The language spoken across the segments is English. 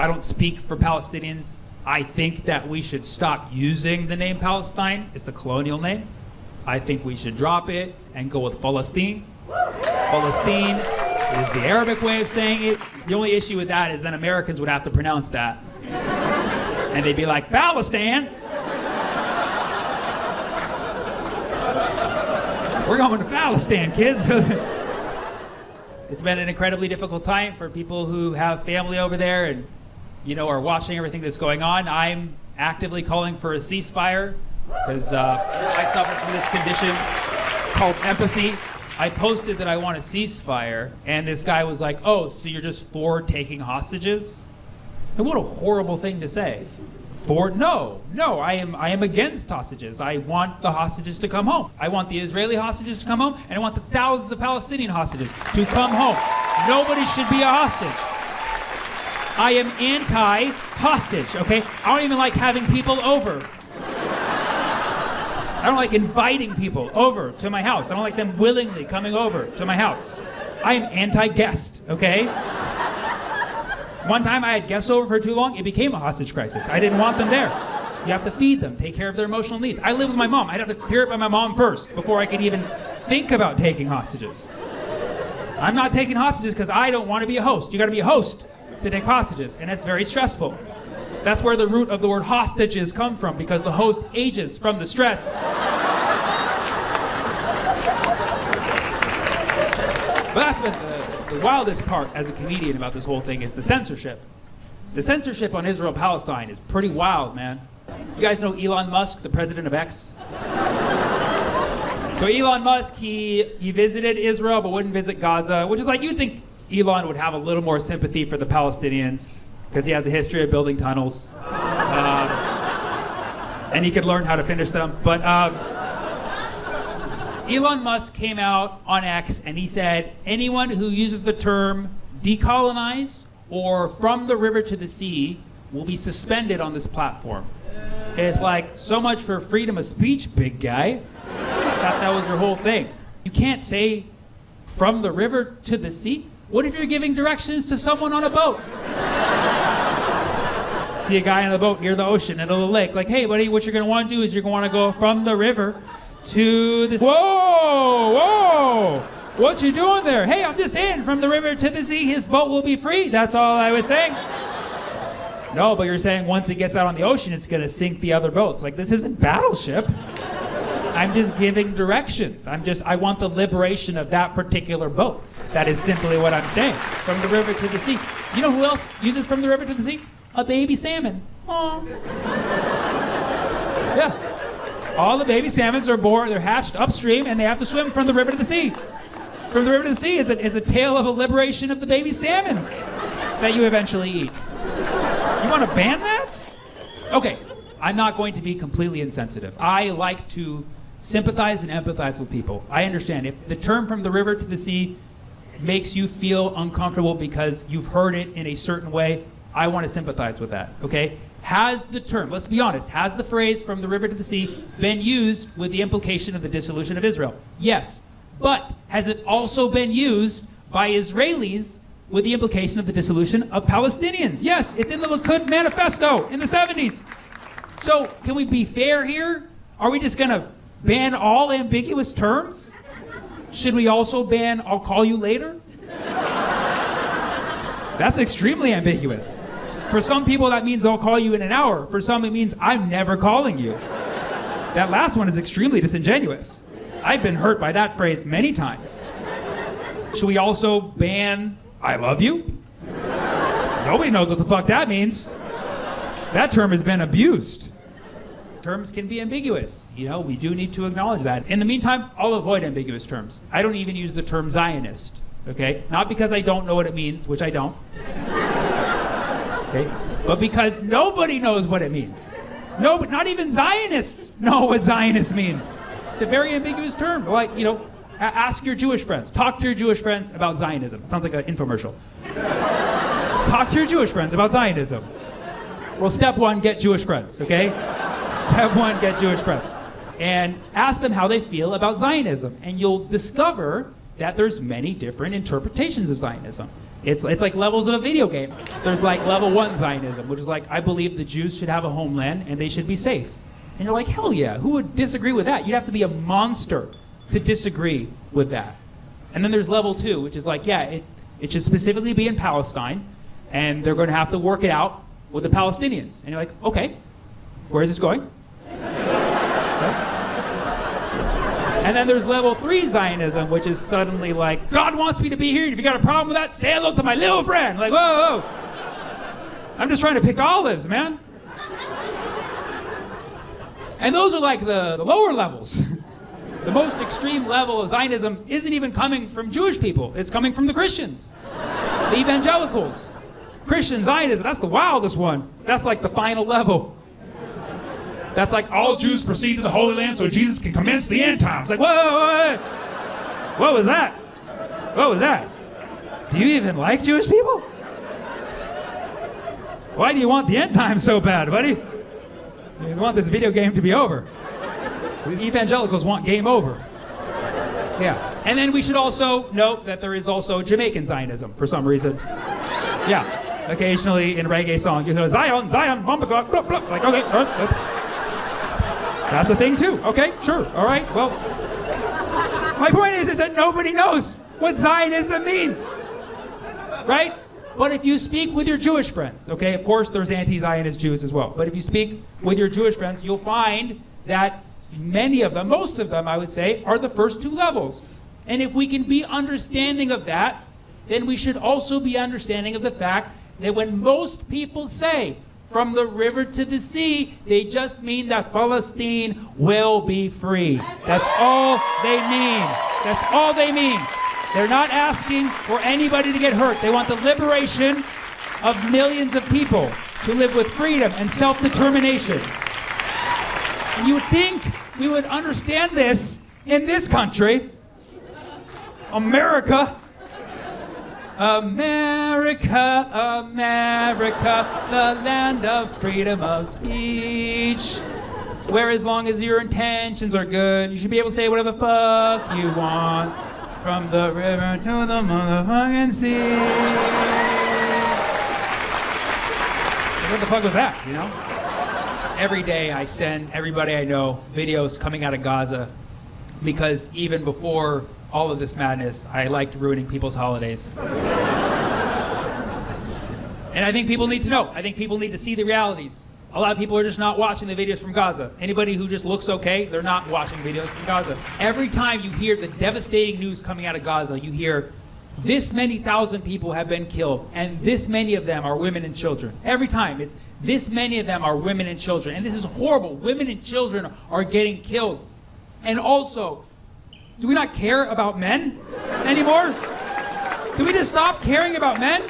I don't speak for Palestinians. I think that we should stop using the name Palestine. It's the colonial name. I think we should drop it and go with Palestine. Palestine is the Arabic way of saying it. The only issue with that is then Americans would have to pronounce that. And they'd be like, Palestine! We're going to Palestine, kids. It's been an incredibly difficult time for people who have family over there and, are watching everything that's going on. I'm actively calling for a ceasefire because I suffer from this condition called empathy. I posted that I want a ceasefire, and this guy was like, oh, so you're just for taking hostages? And what a horrible thing to say. No, I am against hostages. I want the hostages to come home. I want the Israeli hostages to come home, and I want the thousands of Palestinian hostages to come home. Nobody should be a hostage. I am anti-hostage, okay? I don't even like having people over. I don't like inviting people over to my house. I don't like them willingly coming over to my house. I am anti-guest, okay? One time I had guests over for too long, it became a hostage crisis. I didn't want them there. You have to feed them, take care of their emotional needs. I live with my mom. I'd have to clear it by my mom first before I could even think about taking hostages. I'm not taking hostages because I don't want to be a host. You gotta be a host to take hostages, and that's very stressful. That's where the root of the word hostages come from, because the host ages from the stress. But that's been the wildest part as a comedian about this whole thing is the censorship. The censorship on Israel-Palestine is pretty wild, man. You guys know Elon Musk, the president of X? So Elon Musk, he visited Israel but wouldn't visit Gaza, which is like, you'd think Elon would have a little more sympathy for the Palestinians because he has a history of building tunnels. And he could learn how to finish them. But Elon Musk came out on X and he said, anyone who uses the term decolonize or from the river to the sea will be suspended on this platform. And it's like, so much for freedom of speech, big guy. That was your whole thing. You can't say from the river to the sea. What if you're giving directions to someone on a boat? See a guy on a boat near the ocean, in a lake, like, hey buddy, what you're gonna wanna do is you're gonna wanna go from the river to this. Whoa! What you doing there? Hey, I'm just saying, from the river to the sea, his boat will be free. That's all I was saying. No, but you're saying once it gets out on the ocean, it's gonna sink the other boats. Like, this isn't Battleship. I'm just giving directions. I want the liberation of that particular boat. That is simply what I'm saying. From the river to the sea. You know who else uses from the river to the sea? A baby salmon. Aww. Yeah. All the baby salmons are born, they're hatched upstream, and they have to swim from the river to the sea. From the river to the sea is a tale of a liberation of the baby salmons that you eventually eat. You want to ban that? Okay, I'm not going to be completely insensitive. I like to sympathize and empathize with people. I understand. If the term from the river to the sea makes you feel uncomfortable because you've heard it in a certain way, I want to sympathize with that, okay? Has the term, let's be honest, has the phrase from the river to the sea been used with the implication of the dissolution of Israel? Yes. But has it also been used by Israelis with the implication of the dissolution of Palestinians? Yes, it's in the Likud manifesto in the 70s. So can we be fair here? Are we just gonna ban all ambiguous terms? Should we also ban I'll call you later? That's extremely ambiguous. For some people that means I'll call you in an hour. For some it means I'm never calling you. That last one is extremely disingenuous. I've been hurt by that phrase many times. Should we also ban I love you? Nobody knows what the fuck that means. That term has been abused. Terms can be ambiguous. We do need to acknowledge that. In the meantime, I'll avoid ambiguous terms. I don't even use the term Zionist, okay? Not because I don't know what it means, which I don't. Okay? But because nobody knows what it means. No, but not even Zionists know what Zionist means. It's a very ambiguous term. Like, ask your Jewish friends. Talk to your Jewish friends about Zionism. It sounds like an infomercial. Talk to your Jewish friends about Zionism. Well, step one, get Jewish friends, okay? Step one, get Jewish friends. And ask them how they feel about Zionism. And you'll discover that there's many different interpretations of Zionism. It's like levels of a video game. There's like level 1 Zionism, which is like, I believe the Jews should have a homeland and they should be safe. And you're like, hell yeah, who would disagree with that? You'd have to be a monster to disagree with that. And then there's level 2, which is like, yeah, it should specifically be in Palestine, and they're going to have to work it out with the Palestinians. And you're like, okay, where is this going? And then there's level 3 Zionism, which is suddenly like, God wants me to be here, and if you got a problem with that, say hello to my little friend. Like, whoa, whoa. I'm just trying to pick olives, man. And those are like the lower levels. The most extreme level of Zionism isn't even coming from Jewish people. It's coming from the Christians, the evangelicals. Christian Zionism, that's the wildest one. That's like the final level. That's like all Jews proceed to the Holy Land so Jesus can commence the end times. Like, whoa, what was that? What was that? Do you even like Jewish people? Why do you want the end times so bad, buddy? You want this video game to be over. The evangelicals want game over. Yeah. And then we should also note that there is also Jamaican Zionism for some reason. Yeah. Occasionally in reggae songs, you hear Zion, Zion, bump, bump, bump, bump. Like, okay. That's a thing too. Okay, sure. All right. Well, my point is that nobody knows what Zionism means. Right? But if you speak with your Jewish friends, okay, of course there's anti-Zionist Jews as well, but if you speak with your Jewish friends, you'll find that many of them, most of them I would say, are the first 2 levels. And if we can be understanding of that, then we should also be understanding of the fact that when most people say, from the river to the sea, they just mean that Palestine will be free. That's all they mean. That's all they mean. They're not asking for anybody to get hurt. They want the liberation of millions of people to live with freedom and self-determination. And you would think we would understand this in this country, America. America, America, the land of freedom of speech. Where as long as your intentions are good, you should be able to say whatever the fuck you want. From the river to the motherfucking sea. What the fuck was that, you know? Every day I send everybody I know videos coming out of Gaza because even before all of this madness, I liked ruining people's holidays. And I think people need to know. I think people need to see the realities. A lot of people are just not watching the videos from Gaza. Anybody who just looks okay, they're not watching videos from Gaza. Every time you hear the devastating news coming out of Gaza, you hear this many thousand people have been killed, and this many of them are women and children. Every time it's this many of them are women and children. And this is horrible. Women and children are getting killed. And also, do we not care about men anymore? Do we just stop caring about men?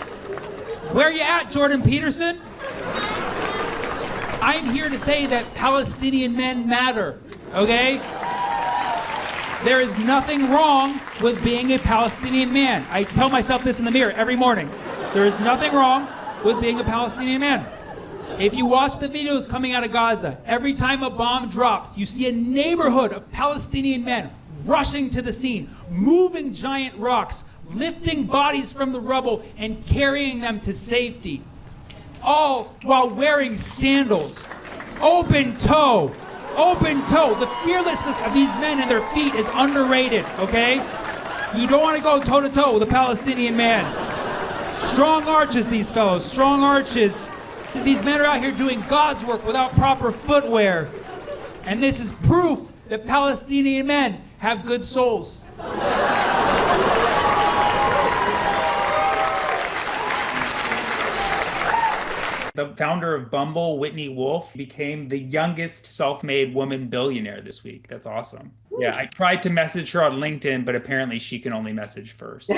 Where are you at, Jordan Peterson? I'm here to say that Palestinian men matter, okay? There is nothing wrong with being a Palestinian man. I tell myself this in the mirror every morning. There is nothing wrong with being a Palestinian man. If you watch the videos coming out of Gaza, every time a bomb drops, you see a neighborhood of Palestinian men rushing to the scene, moving giant rocks, lifting bodies from the rubble and carrying them to safety. All while wearing sandals, open toe. The fearlessness of these men and their feet is underrated, okay? You don't want to go toe to toe with a Palestinian man. Strong arches, these fellows, strong arches. These men are out here doing God's work without proper footwear. And this is proof that Palestinian men have good souls. The founder of Bumble, Whitney Wolf, became the youngest self-made woman billionaire this week. That's awesome. Yeah, I tried to message her on LinkedIn, but apparently she can only message first. For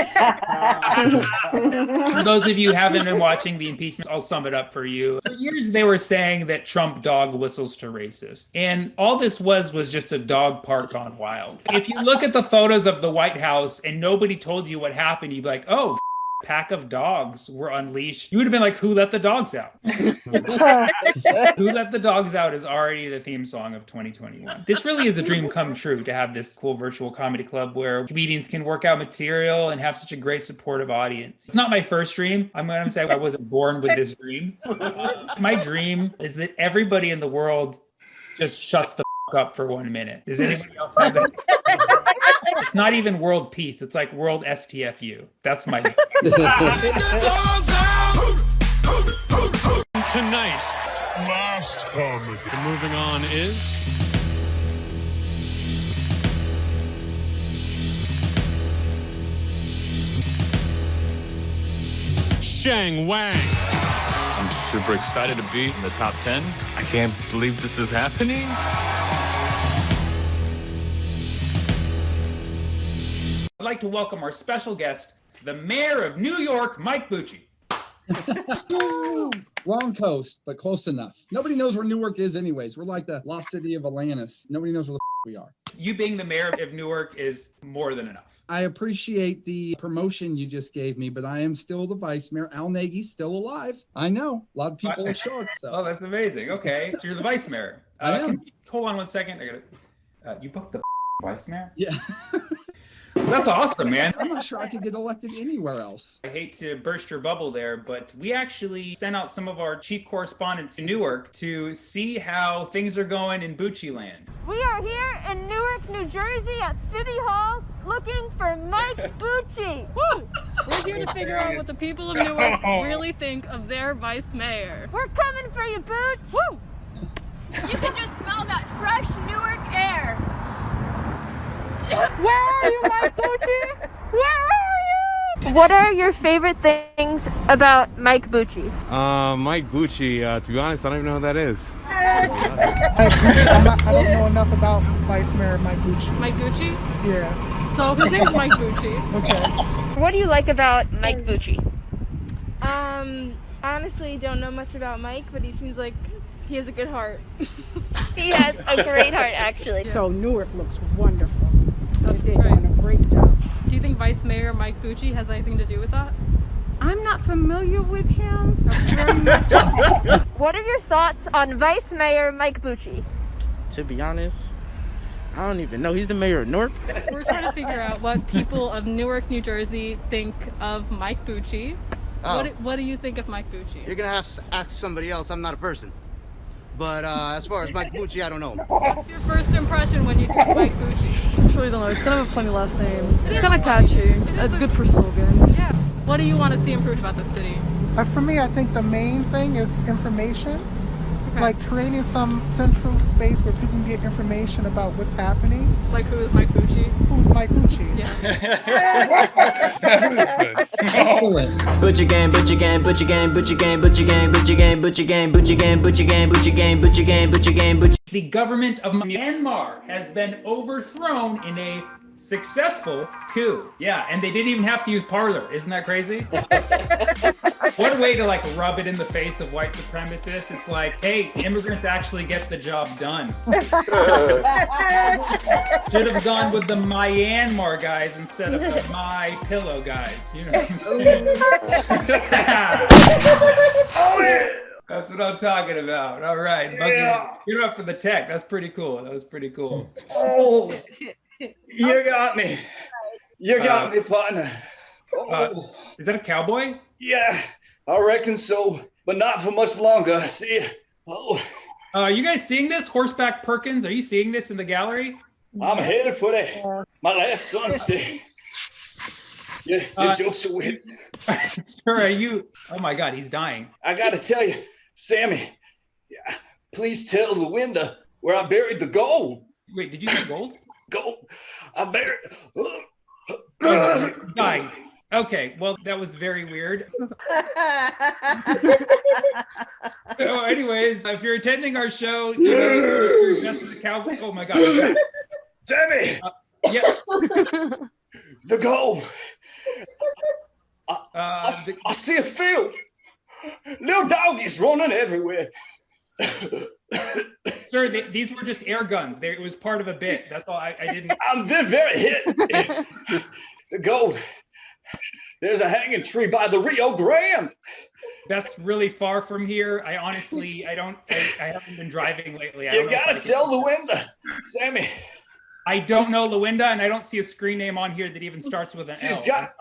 those of you who haven't been watching the impeachment, I'll sum it up for you. For years, they were saying that Trump dog whistles to racists. And all this was just a dog park gone wild. If you look at the photos of the White House and nobody told you what happened, you'd be like, oh, pack of dogs were unleashed, you would have been like, who let the dogs out? Who Let the Dogs Out is already the theme song of 2021. This really is a dream come true to have this cool virtual comedy club where comedians can work out material and have such a great supportive audience. It's not my first dream. I'm going to say I wasn't born with this dream. My dream is that everybody in the world just shuts the up for 1 minute. Does anybody else have it? It's not even world peace. It's like world STFU. That's my Tonight's last comedy. Moving on is Shang Wang. I'm super excited to be in the top 10. I can't believe this is happening. I'd like to welcome our special guest, the mayor of New York, Mike Bucci. Wrong coast, but close enough. Nobody knows where Newark is anyways. We're like the lost city of Atlantis. Nobody knows where the we are. You being the mayor of Newark is more than enough. I appreciate the promotion you just gave me, but I am still the vice mayor. Al Nagy's still alive. I know. A lot of people are shocked. So. Oh, that's amazing. Okay, so you're the vice mayor. Hold on 1 second. I gotta. You booked the vice mayor? Yeah. That's awesome, man. I'm not sure I could get elected anywhere else. I hate to burst your bubble there, but we actually sent out some of our chief correspondents to Newark to see how things are going in Bucci land. We are here in Newark, New Jersey at City Hall looking for Mike Bucci. Woo! We're here to figure out what the people of Newark really think of their vice mayor. We're coming for you, Booch. Woo! You can just smell that fresh Newark air. Where are you, Mike Bucci? Where are you? What are your favorite things about Mike Bucci? Mike Bucci, to be honest, I don't even know who that is. I don't know enough about Vice Mayor Mike Bucci. Mike Bucci? Yeah. So his name's Mike Bucci. Okay. What do you like about Mike Bucci? Honestly, don't know much about Mike, but he seems like he has a good heart. He has a great heart, actually. So Newark looks wonderful. That's They're great. doing a great job. Do you think Vice Mayor Mike Bucci has anything to do with that? I'm not familiar with him very much. What are your thoughts on Vice Mayor Mike Bucci? To be honest, I don't even know. He's the mayor of Newark. We're trying to figure out what people of Newark, New Jersey think of Mike Bucci. Oh. What do you think of Mike Bucci? You're gonna have to ask somebody else. I'm not a person. But as far as Mike Bucci, I don't know. What's your first impression when you think of Mike Bucci? I truly don't know. It's kind of a funny last name. It's kind of catchy. It's good for slogans. Yeah. What do you want to see improved about the city? For me, I think the main thing is information. Okay. Like creating some central space where people can get information about what's happening. Like who is Mike Bucci? Who's Mike Bucci? Excellent. Butcher gang, butcher gang, butcher gang, butcher gang, butcher gang, butcher gang, butcher gang, butcher gang, butcher gang, butcher gang, butcher gang, butcher gang, butcher. The government of Myanmar has been overthrown in a successful coup. Yeah, and they didn't even have to use Parler. Isn't that crazy? What a way to like rub it in the face of white supremacists. It's like, hey, immigrants actually get the job done. Should have gone with the Myanmar guys instead of the My Pillow guys. You know what I'm saying? That's what I'm talking about. All right. Yeah. You're up for the tech. That's pretty cool. That was pretty cool. Oh, you got me. You got me, partner. Oh. Is that a cowboy? Yeah, I reckon so, but not for much longer. See? Oh. Are you guys seeing this? Horseback Perkins, are you seeing this in the gallery? I'm headed for my last sunset. Yeah, your jokes are weird. Sir, are you? Oh my God, he's dying. I gotta tell you, Sammy, please tell Luinda where I buried the gold. Wait, did you say gold? Gold. I buried. Dying. Okay, well, that was very weird. So, anyways, if you're attending our show, you know, you're just as a cowboy. Oh my God. Sammy. Yeah. The gold. I see a field. Little doggies running everywhere. Sir, these were just air guns. It was part of a bit. That's all. I didn't. I'm very hit. The gold. There's a hanging tree by the Rio Grande. That's really far from here. I honestly, I haven't been driving lately. You gotta tell Luinda, Sammy. I don't know Luinda, and I don't see a screen name on here that even starts with an L. She's got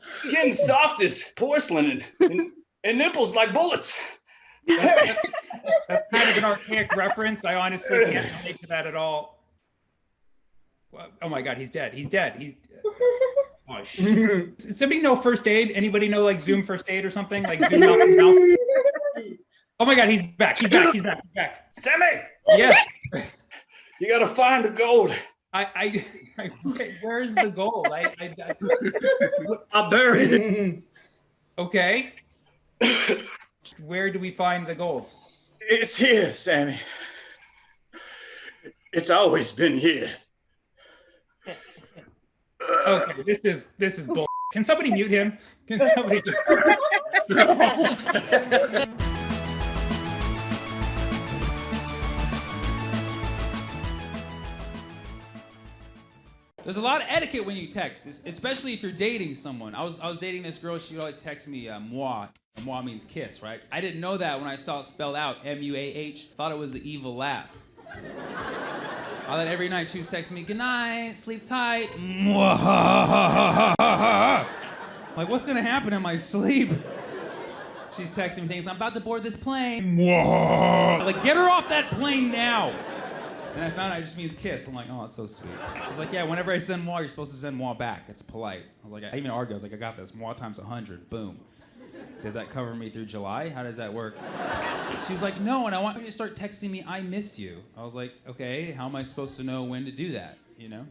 skin soft as porcelain and nipples like bullets. That's kind of an archaic reference. I honestly can't relate to that at all. Oh my God, he's dead. He's dead. Oh, shit. Does somebody know first aid? Anybody know like Zoom first aid or something? Like Zoom mouth to mouth? Oh my God, he's back. He's back. Sammy! Yes. You gotta find the gold. Where's the gold? I buried it. Okay. Where do we find the gold? It's here, Sammy. It's always been here. Okay, this is bull. Can somebody mute him? Can somebody just? There's a lot of etiquette when you text, especially if you're dating someone. I was dating this girl. She would always text me moi. Moi means kiss, right? I didn't know that when I saw it spelled out M-U-A-H. Thought it was the evil laugh. I thought every night she was texting me, good night, sleep tight. Like, what's gonna happen in my sleep? She's texting me things, I'm about to board this plane. Like, get her off that plane now. And I found out it just means kiss. I'm like, oh, that's so sweet. She's like, yeah, whenever I send moi, you're supposed to send moi back. It's polite. I was like, I even argued. I was like, I got this. Moi times 100. Boom. Does that cover me through July? How does that work? She was like, no, and I want you to start texting me, I miss you. I was like, okay, how am I supposed to know when to do that, you know?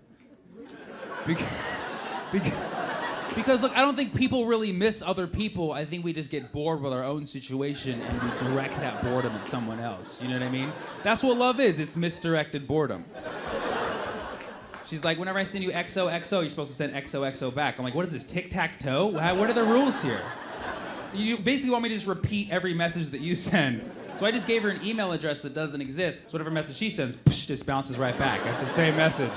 Because look, I don't think people really miss other people. I think we just get bored with our own situation and we direct that boredom at someone else. You know what I mean? That's what love is. It's misdirected boredom. She's like, whenever I send you XOXO, you're supposed to send XOXO back. I'm like, what is this, tic-tac-toe? What are the rules here? You basically want me to just repeat every message that you send. So I just gave her an email address that doesn't exist. So whatever message she sends, just bounces right back. That's the same message.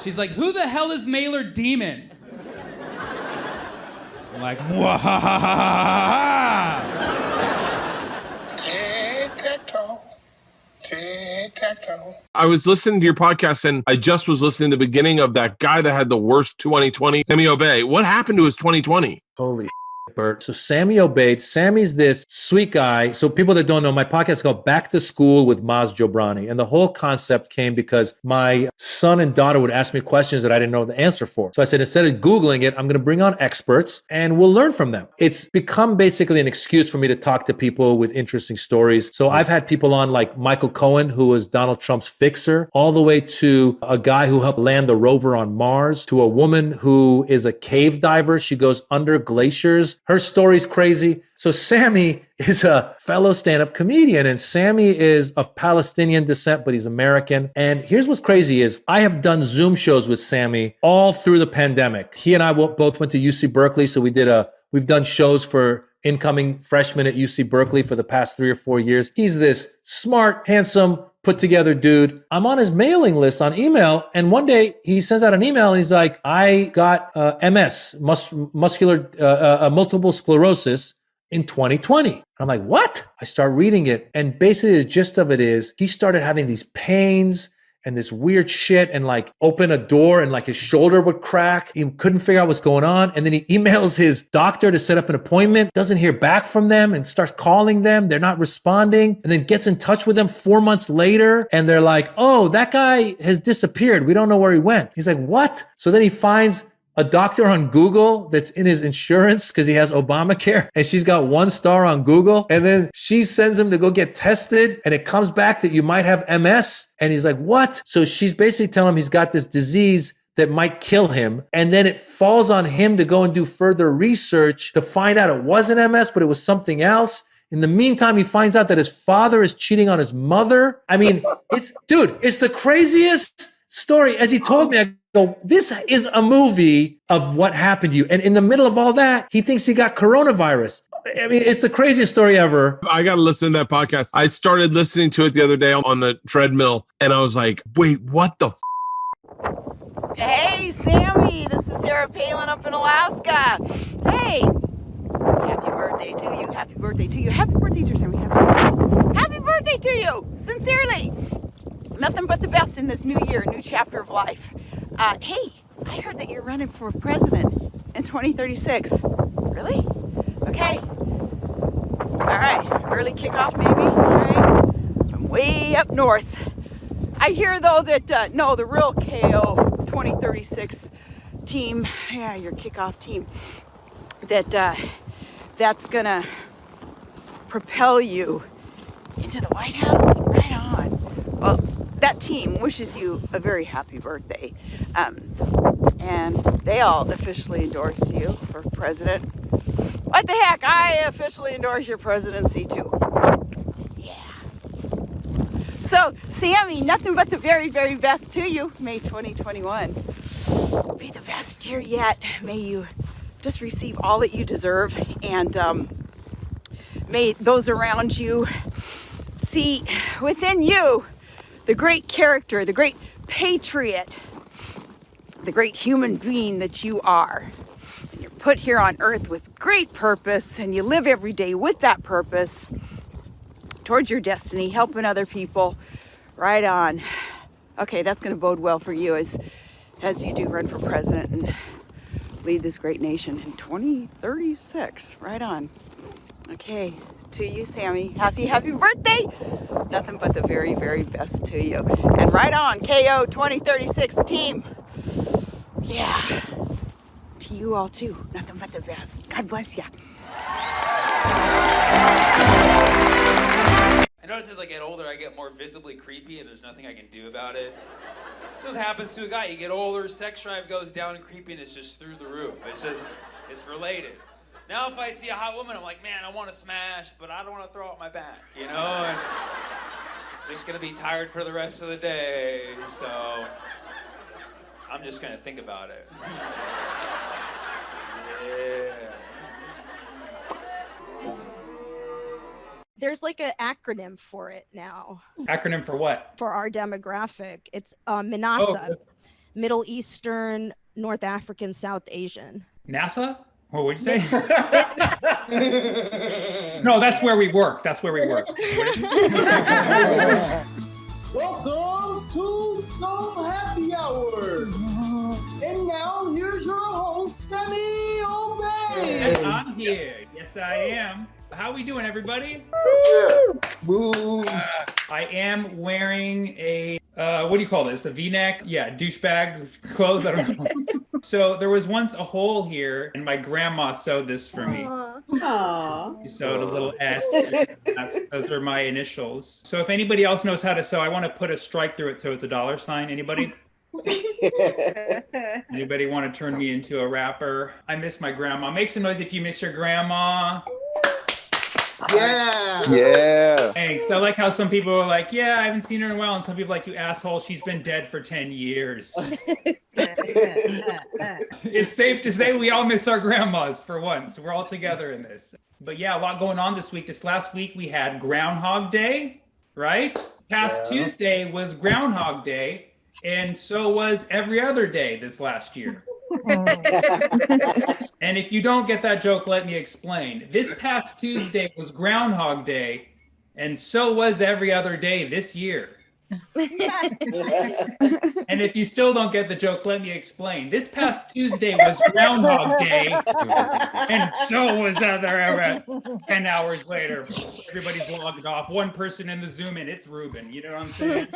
She's like, who the hell is Mailer Demon? I'm like, mwahahaha. Tic-tac-toe. Tic-tac-toe. I was listening to your podcast and I just was listening to the beginning of that guy that had the worst 2020, Sammy Obeid. What happened to his 2020? Holy Bert. So Sammy Obeid. Sammy's this sweet guy. So people that don't know, my podcast is called Back to School with Maz Jobrani. And the whole concept came because my son and daughter would ask me questions that I didn't know the answer for. So I said, instead of Googling it, I'm going to bring on experts and we'll learn from them. It's become basically an excuse for me to talk to people with interesting stories. So I've had people on like Michael Cohen, who was Donald Trump's fixer, all the way to a guy who helped land the rover on Mars, to a woman who is a cave diver. She goes under glaciers. Her story's crazy. So Sammy is a fellow stand-up comedian, and Sammy is of Palestinian descent, but he's American. And here's what's crazy is I have done Zoom shows with Sammy all through the pandemic. He and I both went to UC Berkeley, so we've done shows for incoming freshmen at UC Berkeley for the past 3 or 4 years. He's this smart, handsome, put together dude. I'm on his mailing list on email. And one day he sends out an email and he's like, I got MS, multiple sclerosis in 2020. I'm like, what? I start reading it. And basically the gist of it is he started having these pains and this weird shit and like open a door and like his shoulder would crack. He couldn't figure out what's going on. And then he emails his doctor to set up an appointment, doesn't hear back from them and starts calling them. They're not responding, and then gets in touch with them 4 months later. And they're like, oh, that guy has disappeared. We don't know where he went. He's like, what? So then he finds a doctor on Google that's in his insurance because he has Obamacare, and she's got 1 star on Google. And then she sends him to go get tested, and it comes back that you might have MS. And he's like, what? So she's basically telling him he's got this disease that might kill him. And then it falls on him to go and do further research to find out it wasn't MS, but it was something else. In the meantime, he finds out that his father is cheating on his mother. I mean, it's the craziest story. As he told me, I go, this is a movie of what happened to you. And in the middle of all that, he thinks he got coronavirus. I mean, it's the craziest story ever. I got to listen to that podcast. I started listening to it the other day on the treadmill, and I was like, wait, what the Hey, Sammy, this is Sarah Palin up in Alaska. Hey, happy birthday to you. Happy birthday to you. Happy birthday, dear Sammy. Happy birthday to you. Sincerely. Nothing but the best in this new year, new chapter of life. Hey, I heard that you're running for president in 2036. Really? Okay. All right. Early kickoff, maybe. All right. From way up north. I hear, though, that, no, the real KO 2036 team, yeah, your kickoff team, that's going to propel you into the White House. Right on. Well, that team wishes you a very happy birthday. And they all officially endorse you for president. What the heck? I officially endorse your presidency too. Yeah. So, Sammy, nothing but the very, very best to you. May 2021 be the best year yet. May you just receive all that you deserve, and may those around you see within you the great character, the great patriot, the great human being that you are. And you're put here on earth with great purpose, and you live every day with that purpose towards your destiny, helping other people. Right on. Okay, that's going to bode well for you as you do run for president and lead this great nation in 2036. Right on. Okay, to you, Sammy. Happy birthday. Nothing but the very, very best to you. And right on, KO 2036 team. Yeah. To you all, too. Nothing but the best. God bless ya. I notice as I get older, I get more visibly creepy, and there's nothing I can do about it. That's what happens to a guy. You get older, sex drive goes down, and creepiness just through the roof. It's related. Now if I see a hot woman, I'm like, man, I want to smash, but I don't want to throw out my back, you know? And I'm just going to be tired for the rest of the day, so I'm just going to think about it. Yeah. There's like an acronym for it now. Acronym for what? For our demographic. It's MINASA. Middle Eastern, North African, South Asian. NASA? What would you say? No, that's where we work. That's where we work. Welcome to Some Happy Hour. And now here's your host, Sammy Obeid. I'm here. Yes, I am. How we doing, everybody? Woo. I am wearing a, what do you call this? A V-neck? Yeah, douchebag clothes. I don't know. So there was once a hole here, and my grandma sewed this for me. Aww. She sewed a little S. Those are my initials. So if anybody else knows how to sew, I want to put a strike through it so it's a $sign. Anybody? Anybody want to turn me into a rapper? I miss my grandma. Make some noise if you miss your grandma. Yeah. Thanks. I like how some people are like, yeah, I haven't seen her in a while. And some people are like, you asshole, she's been dead for 10 years. It's safe to say we all miss our grandmas for once. We're all together in this. But yeah, a lot going on this week. This last week we had Groundhog Day, right? Past Tuesday was Groundhog Day. And so was every other day this last year. And if you don't get that joke, let me explain. This past Tuesday was Groundhog Day, and so was every other day this year. And if you still don't get the joke, let me explain. This past Tuesday was Groundhog Day, and so was other 10 hours later. Everybody's logged off. One person in the Zoom, and it's Ruben. You know what I'm saying?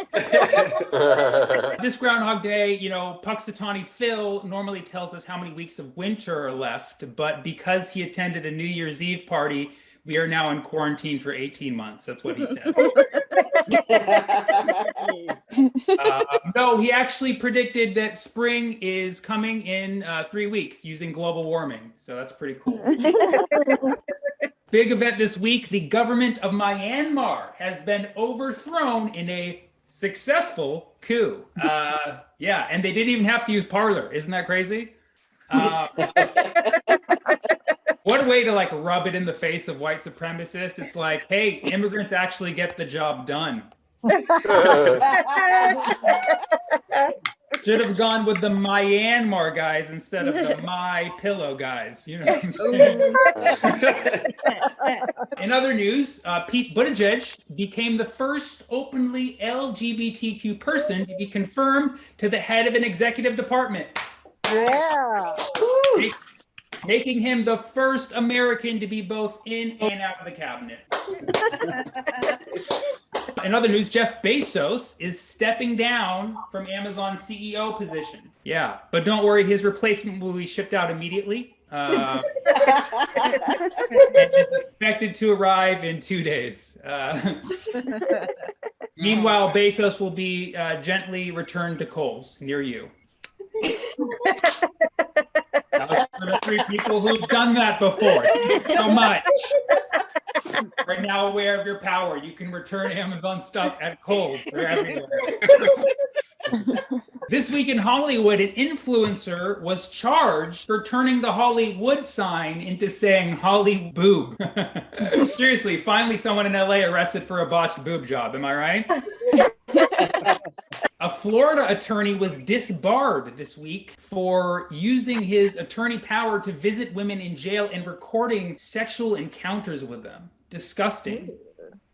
This Groundhog Day, you know, Puxatawny Phil normally tells us how many weeks of winter are left, but because he attended a New Year's Eve party, we are now in quarantine for 18 months. That's what he said. No, he actually predicted that spring is coming in 3 weeks using global warming. So that's pretty cool. Big event this week. The government of Myanmar has been overthrown in a successful coup. Yeah, and they didn't even have to use Parler. Isn't that crazy? What a way to like rub it in the face of white supremacists. It's like, hey, immigrants actually get the job done. Should have gone with the Myanmar guys instead of the My Pillow guys. You know what I'm saying? In other news, Pete Buttigieg became the first openly LGBTQ person to be confirmed to the head of an executive department. Yeah. Making him the first American to be both in and out of the cabinet. In other news, Jeff Bezos is stepping down from Amazon's CEO position. Yeah, but don't worry, his replacement will be shipped out immediately. And is expected to arrive in 2 days. Meanwhile, Bezos will be gently returned to Kohl's near you. That was for the 3 people who've done that before. Thank you so much. Right now, aware of your power, you can return Amazon stuff at Kohl's. They're everywhere. This week in Hollywood, an influencer was charged for turning the Hollywood sign into saying Holly boob. Seriously, finally someone in LA arrested for a botched boob job. Am I right? A Florida attorney was disbarred this week for using his attorney power to visit women in jail and recording sexual encounters with them. Disgusting.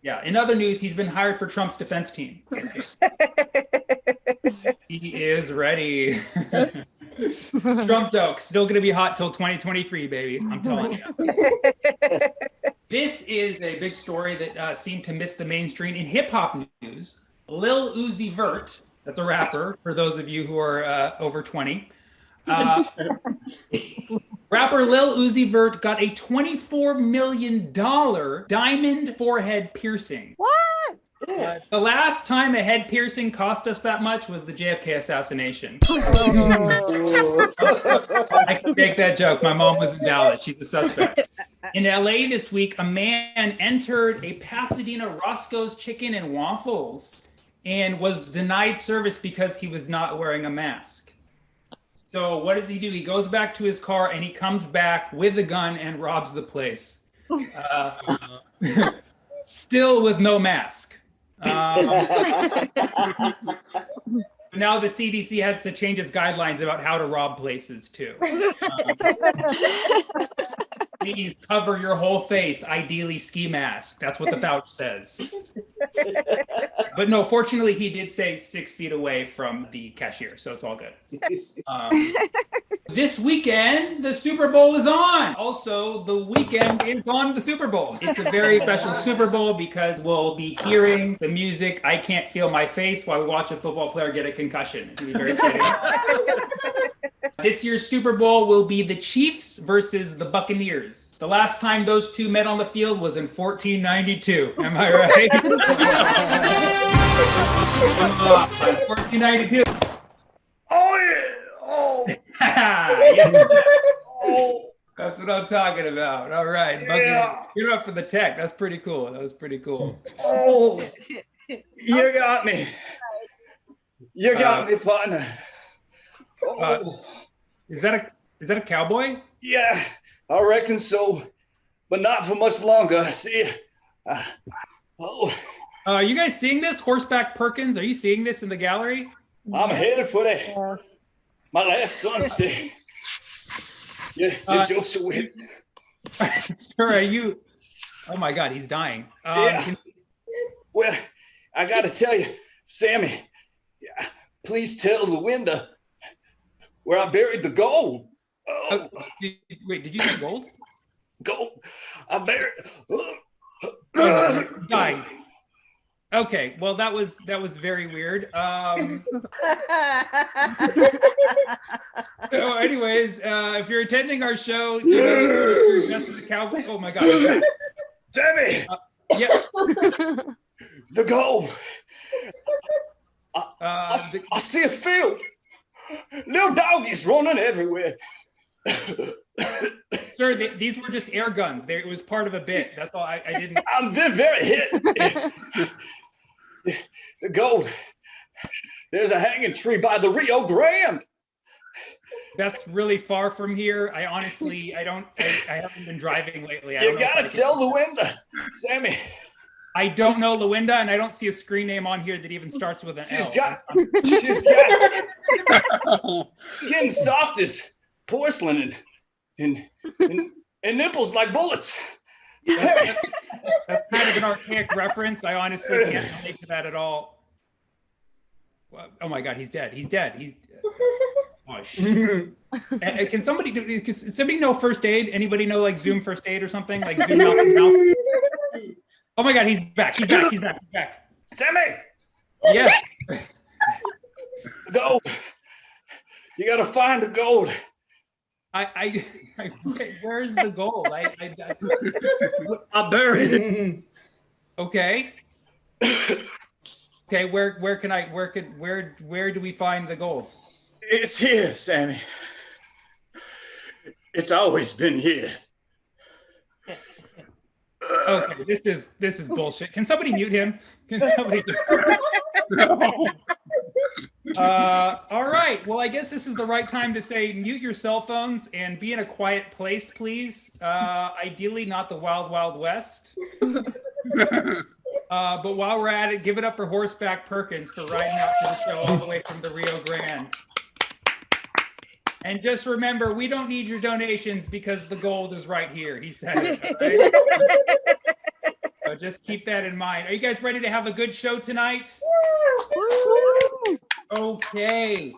Yeah. In other news, he's been hired for Trump's defense team. He is ready. Trump jokes still going to be hot till 2023, baby. I'm telling you. This is a big story that seemed to miss the mainstream in hip hop news. Lil Uzi Vert, that's a rapper for those of you who are over 20. Rapper Lil Uzi Vert got a $24 million diamond forehead piercing. What? The last time a head piercing cost us that much was the JFK assassination. I can make that joke. My mom was in Dallas. She's the suspect. In LA this week, a man entered a Pasadena Roscoe's Chicken and Waffles and was denied service because he was not wearing a mask. So what does he do? He goes back to his car and he comes back with a gun and robs the place. Still with no mask. Now the CDC has to change its guidelines about how to rob places too. Please cover your whole face, ideally ski mask. That's what the voucher says. But no, fortunately, he did say 6 feet away from the cashier, so it's all good. This weekend, the Super Bowl is on. Also, the weekend is on the Super Bowl. It's a very special Super Bowl because we'll be hearing the music, I Can't Feel My Face, while we watch a football player get a concussion. It'll be very fitting. This year's Super Bowl will be the Chiefs versus the Buccaneers. The last time those two met on the field was in 1492. Am I right? 1492. Oh, yeah. Oh. Yeah. Oh. That's what I'm talking about. All right. Yeah. You're up for the tech. That's pretty cool. That was pretty cool. Oh, you got me. You got me, partner. Oh. Is that a cowboy? Yeah, I reckon so, but not for much longer. See, you guys seeing this? Horseback Perkins, are you seeing this in the gallery? I'm headed for my last sunset. Yeah, your jokes are weird. Sir, are you? Oh my God, he's dying. Yeah. Well, I got to tell you, Sammy, please tell Lucinda where I buried the gold. Oh. Wait, did you say gold? Gold. I buried. Dying. Okay, well that was very weird. So, anyways, if you're attending our show, you're just as a cowboy. Oh my God! Sammy. Yeah. The gold. I see a field. Little doggies running everywhere. Sir, these were just air guns. It was part of a bit. That's all. I didn't. I'm very hit. The gold. There's a hanging tree by the Rio Grande. That's really far from here. I honestly, I haven't been driving lately. You gotta tell Lucinda, Sammy. I don't know Luinda, and I don't see a screen name on here that even starts with an She's L. got skin soft as porcelain and nipples like bullets. That's kind of an archaic reference. I honestly can't relate to that at all. Oh my God, he's dead. He's dead. He's. Oh shit. Can somebody know first aid? Anybody know like Zoom first aid or something? Like Zoom mouth to mouth? Oh my God, he's back. He's back. He's back. He's back. Sammy. Yes. The gold. You gotta find the gold. Where's the gold? I buried it. Okay. Okay. Where do we find the gold? It's here, Sammy. It's always been here. Okay, this is bullshit. Can somebody mute him? Can somebody just? All right. Well, I guess this is the right time to say mute your cell phones and be in a quiet place, please. Ideally, not the Wild Wild West. But while we're at it, give it up for Horseback Perkins for riding out to the show all the way from the Rio Grande. And just remember, we don't need your donations because the gold is right here. He said it. Right? So just keep that in mind. Are you guys ready to have a good show tonight? Okay.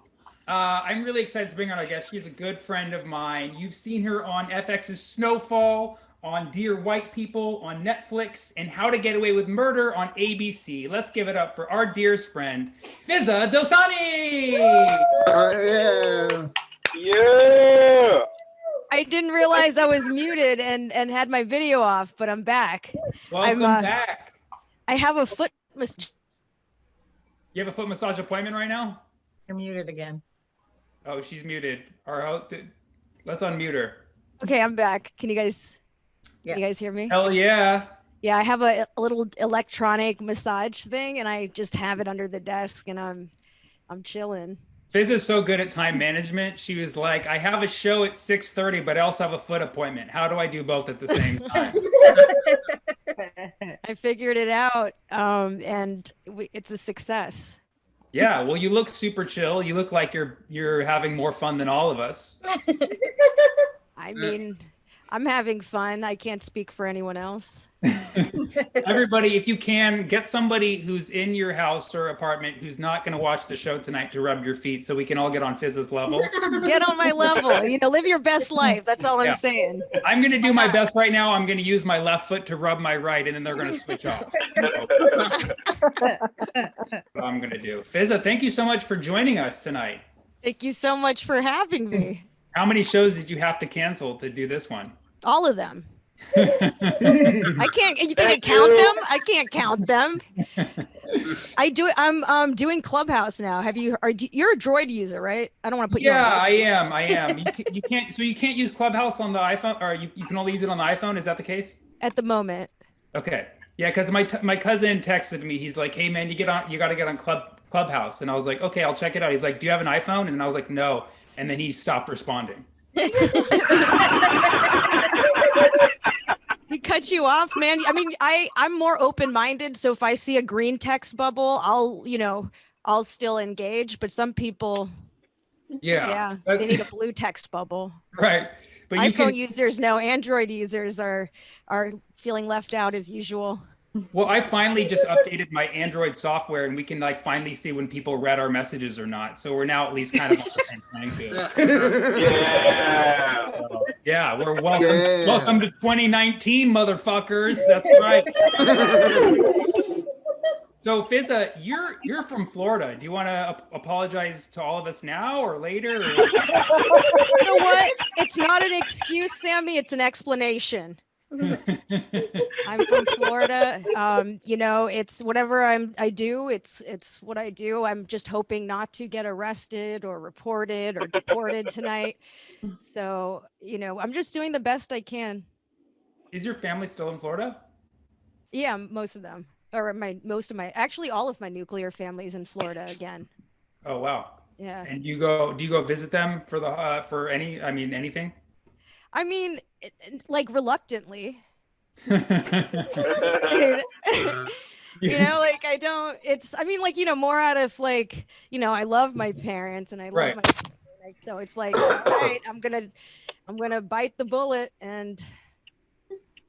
I'm really excited to bring on our guest. She's a good friend of mine. You've seen her on FX's Snowfall, on Dear White People, on Netflix, and How to Get Away with Murder on ABC. Let's give it up for our dearest friend, Fizza Dosani! Yeah. Yeah. I didn't realize I was muted and had my video off, but I'm back. Welcome back. I have a foot. You have a foot massage appointment right now? You're muted again. Oh, she's muted. Let's unmute her. Okay, I'm back. Can you guys hear me? Hell yeah. Yeah, I have a little electronic massage thing, and I just have it under the desk, and I'm chilling. Fizz is so good at time management. She was like, I have a show at 6:30, but I also have a foot appointment. How do I do both at the same time? I figured it out, and it's a success. Yeah, well, you look super chill. You look like you're having more fun than all of us. I mean, I'm having fun. I can't speak for anyone else. Everybody, if you can, get somebody who's in your house or apartment who's not going to watch the show tonight to rub your feet so we can all get on Fizz's level. Get on my level. Live your best life. That's all I'm saying. I'm going to do my best right now. I'm going to use my left foot to rub my right, and then they're going to switch off. That's what I'm going to do. Fizza, thank you so much for joining us tonight. Thank you so much for having me. How many shows did you have to cancel to do this one? All of them. I can't. You think I count them? I can't count them. I'm doing Clubhouse now. You're a Droid user, right? I don't want to put you on. I am. You can't. So you can't use Clubhouse on the iPhone, or you can only use it on the iPhone. Is that the case? At the moment. Okay. Yeah, because my cousin texted me. He's like, "Hey man, you got to get on Clubhouse," and I was like, "Okay, I'll check it out." He's like, "Do you have an iPhone?" And I was like, "No," and then he stopped responding. He cut you off, man. I mean, I'm more open-minded, so if I see a green text bubble, I'll still engage. But some people, they need a blue text bubble. Right. But iPhone users know. Android users are feeling left out as usual. Well, I finally just updated my Android software, and we can finally see when people read our messages or not. So we're now at least kind of on the same playing field. Yeah. So, yeah, we're welcome. Yeah. Welcome to 2019, motherfuckers. That's right. So Fizza, you're from Florida. Do you want to apologize to all of us now or later? Or... You know what? It's not an excuse, Sammy. It's an explanation. I'm from Florida. It's whatever I do. It's what I do. I'm just hoping not to get arrested or reported or deported tonight. So, I'm just doing the best I can. Is your family still in Florida? Yeah, most of them. Or actually all of my nuclear family's in Florida again. Oh, wow. Yeah. And do you go visit them for anything? I mean, reluctantly. You know, like I don't, it's, I mean, like, you know, more out of like, you know, I love my parents and I love Right. my, like, so it's like, all right, I'm gonna bite the bullet and.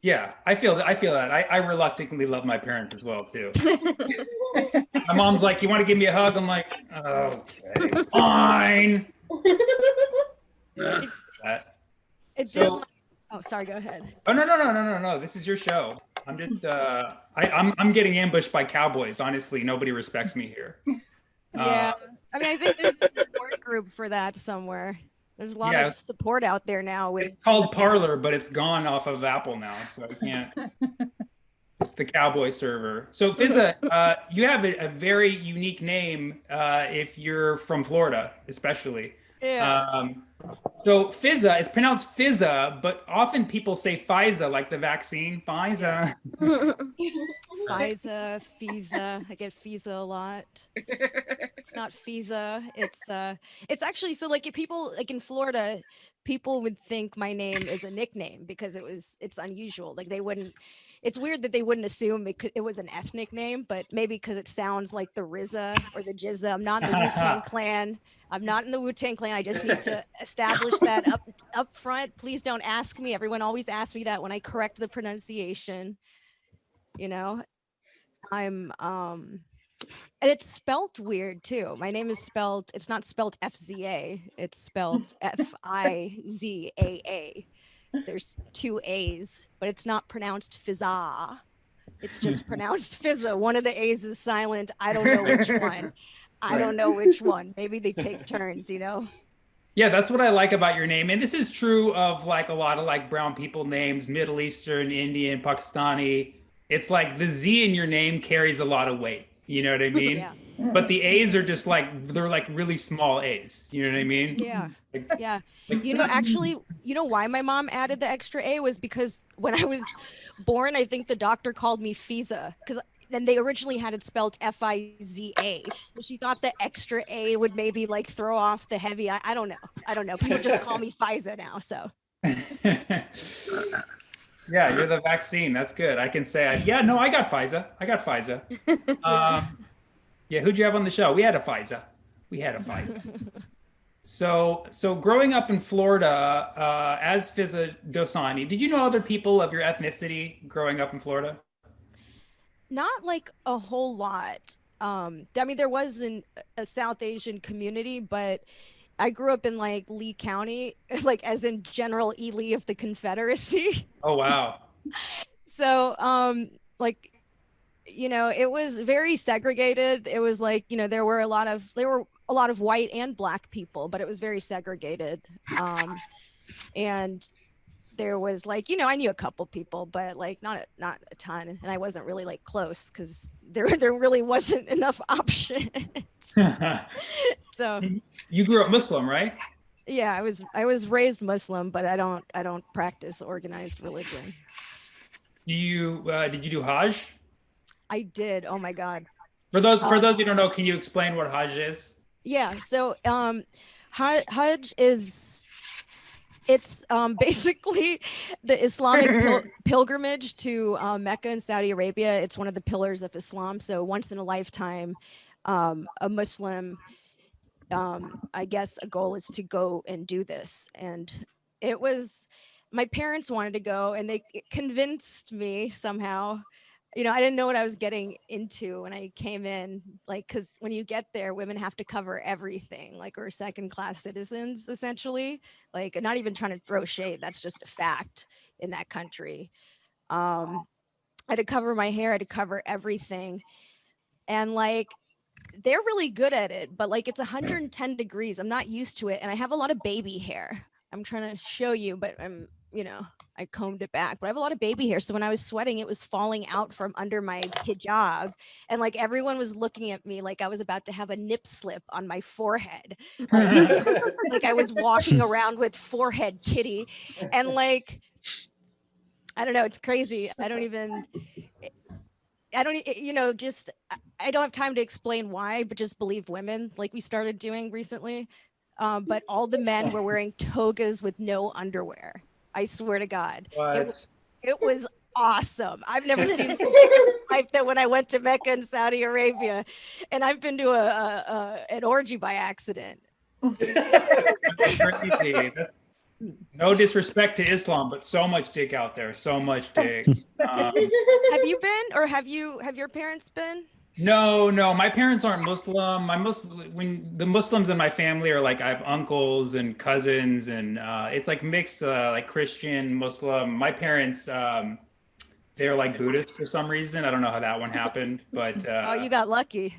Yeah, I feel that. I reluctantly love my parents as well too. My mom's like, "You want to give me a hug?" I'm like, "Okay, fine." It So- did. Oh, sorry. Go ahead. Oh no! This is your show. I'm just I'm getting ambushed by cowboys. Honestly, nobody respects me here. Yeah, I mean, I think there's a support group for that somewhere. There's a lot Yeah. of support out there now. With It's called Parlor, but it's gone off of Apple now, so I can't. It's the cowboy server. So Fizza, you have a very unique name if you're from Florida, especially. Yeah. So Fizza, it's pronounced Fizza, but often people say Pfizer, like the vaccine, Pfizer. Fiza, Fiza. I get Fiza a lot. It's not Fiza. It's actually, so like if people like in Florida, people would think my name is a nickname because it's unusual. Like they wouldn't. It's weird that they wouldn't assume it was an ethnic name, but maybe because it sounds like the RZA or the Jizza. I'm not in the Wu-Tang Clan. I'm not in the Wu-Tang Clan. I just need to establish that up front. Please don't ask me. Everyone always asks me that when I correct the pronunciation. You know, I'm and it's spelt weird too. My name is spelled, it's not spelled FZA, it's spelled FIZAA. There's 2 A's, but it's not pronounced Fizza. It's just pronounced Fizza. One of the A's is silent. I don't know which one. I don't know which one. Maybe they take turns, you know? Yeah, that's what I like about your name. And this is true of like a lot of like brown people names, Middle Eastern, Indian, Pakistani. It's like the Z in your name carries a lot of weight. You know what I mean? Yeah. But the A's are just like, they're like really small A's. You know what I mean? Yeah. Yeah. You know, actually, you know why my mom added the extra A was because when I was born, I think the doctor called me Fiza because then they originally had it spelled Fiza. So she thought the extra A would maybe like throw off the heavy. I don't know. I don't know. People just call me Fiza now. So. Yeah, you're the vaccine. That's good. I can say, I got Pfizer. Yeah, who'd you have on the show? We had a Pfizer. So growing up in Florida, as Fizza Dosani, did you know other people of your ethnicity growing up in Florida? Not like a whole lot. I mean, there was a South Asian community, but I grew up in like Lee County, like as in General E. Lee of the Confederacy. Oh, wow. So, like, you know, it was very segregated. It was like, you know, there were a lot of white and black people, but it was very segregated. And there was like, you know, I knew a couple people, but like not a ton. And I wasn't really like close because there really wasn't enough options. So you grew up Muslim, right? Yeah, I was raised Muslim, but I don't practice organized religion. Did you do Hajj? I did. Oh my God. For those who don't know, can you explain what Hajj is? Yeah. So Hajj is basically the Islamic pilgrimage to Mecca and Saudi Arabia. It's one of the pillars of Islam. So once in a lifetime, a Muslim, I guess a goal is to go and do this. And it was, my parents wanted to go and they convinced me somehow. You know, I didn't know what I was getting into when I came in, like, because when you get there, women have to cover everything, like we're second-class citizens, essentially. Like, not even trying to throw shade. That's just a fact in that country. I had to cover my hair. I had to cover everything. And, like, they're really good at it, but, like, it's 110 degrees. I'm not used to it. And I have a lot of baby hair. I'm trying to show you, but I'm, you know, I combed it back, but I have a lot of baby hair. So when I was sweating, it was falling out from under my hijab. And like everyone was looking at me like I was about to have a nip slip on my forehead. Like I was walking around with forehead titty. And like, I don't know, it's crazy. I don't, you know, just, I don't have time to explain why, but just believe women like we started doing recently. But all the men were wearing togas with no underwear. I swear to God. It was awesome. I've never seen like that when I went to Mecca in Saudi Arabia, and I've been to an orgy by accident. That's crazy. No disrespect to Islam, but so much dick out there. So much dick. Have you been, or have your parents been? No, my parents aren't Muslim. When the Muslims in my family are like, I have uncles and cousins, and it's like mixed, like Christian, Muslim. My parents, they're like Buddhist for some reason. I don't know how that one happened, but Oh, you got lucky.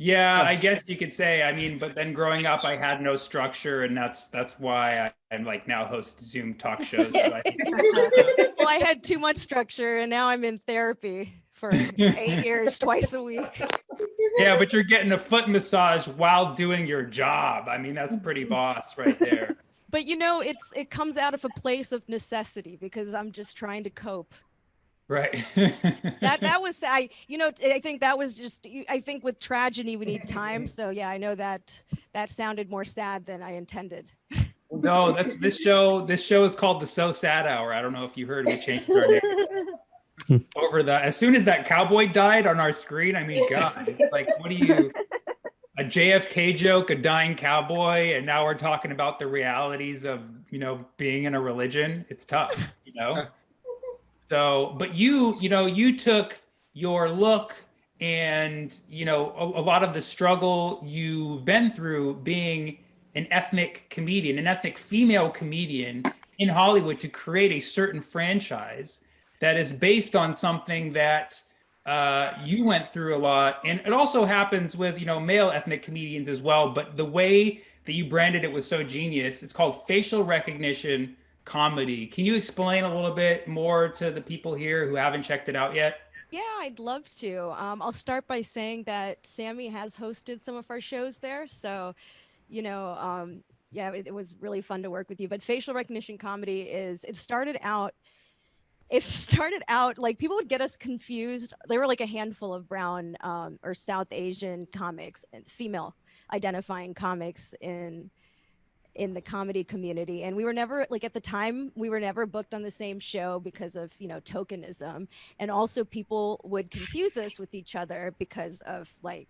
yeah, I guess you could say. I mean, but then growing up, I had no structure, and that's why I'm like now host Zoom talk shows. So Well, I had too much structure, and now I'm in therapy for 8 years, twice a week. Yeah, but you're getting a foot massage while doing your job. I mean, that's pretty boss right there. But you know, it comes out of a place of necessity because I'm just trying to cope. Right. that was I think that was just, I think with tragedy we need time. So yeah, I know that sounded more sad than I intended. No, that's this show is called the So Sad Hour. I don't know if you heard, we changed our name. As soon as that cowboy died on our screen, I mean, God, like, what do you, a JFK joke, a dying cowboy, and now we're talking about the realities of, being in a religion. It's tough, So, but you took your look and, a lot of the struggle you've been through being an ethnic comedian, an ethnic female comedian in Hollywood, to create a certain franchise that is based on something that you went through a lot. And it also happens with, male ethnic comedians as well. But the way that you branded it was so genius. It's called facial recognition comedy. Can you explain a little bit more to the people here who haven't checked it out yet? Yeah, I'd love to. I'll start by saying that Sammy has hosted some of our shows there. So, yeah, it was really fun to work with you. But facial recognition comedy it started out like people would get us confused. There were like a handful of brown or South Asian comics and female identifying comics in the comedy community, and we were never, like, at the time we were never booked on the same show because of tokenism, and also people would confuse us with each other because of like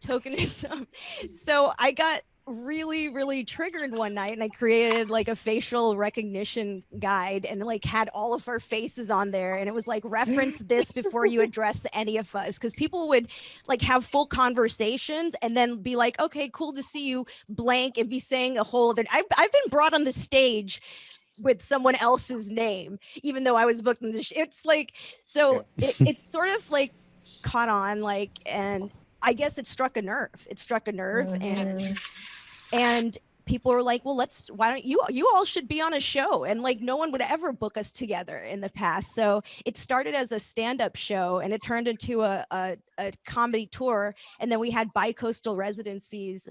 tokenism. So I got really, really triggered one night, and I created like a facial recognition guide and like had all of our faces on there, and it was like, reference this before you address any of us, because people would like have full conversations and then be like, okay, cool to see you, blank, and be saying a whole other. I've been brought on the stage with someone else's name, even though I was booked in the it's like, so it's sort of like caught on, like, and I guess it struck a nerve. And people were like, well, why don't you all should be on a show. And like, no one would ever book us together in the past. So it started as a stand-up show, and it turned into a comedy tour. And then we had bi-coastal residencies,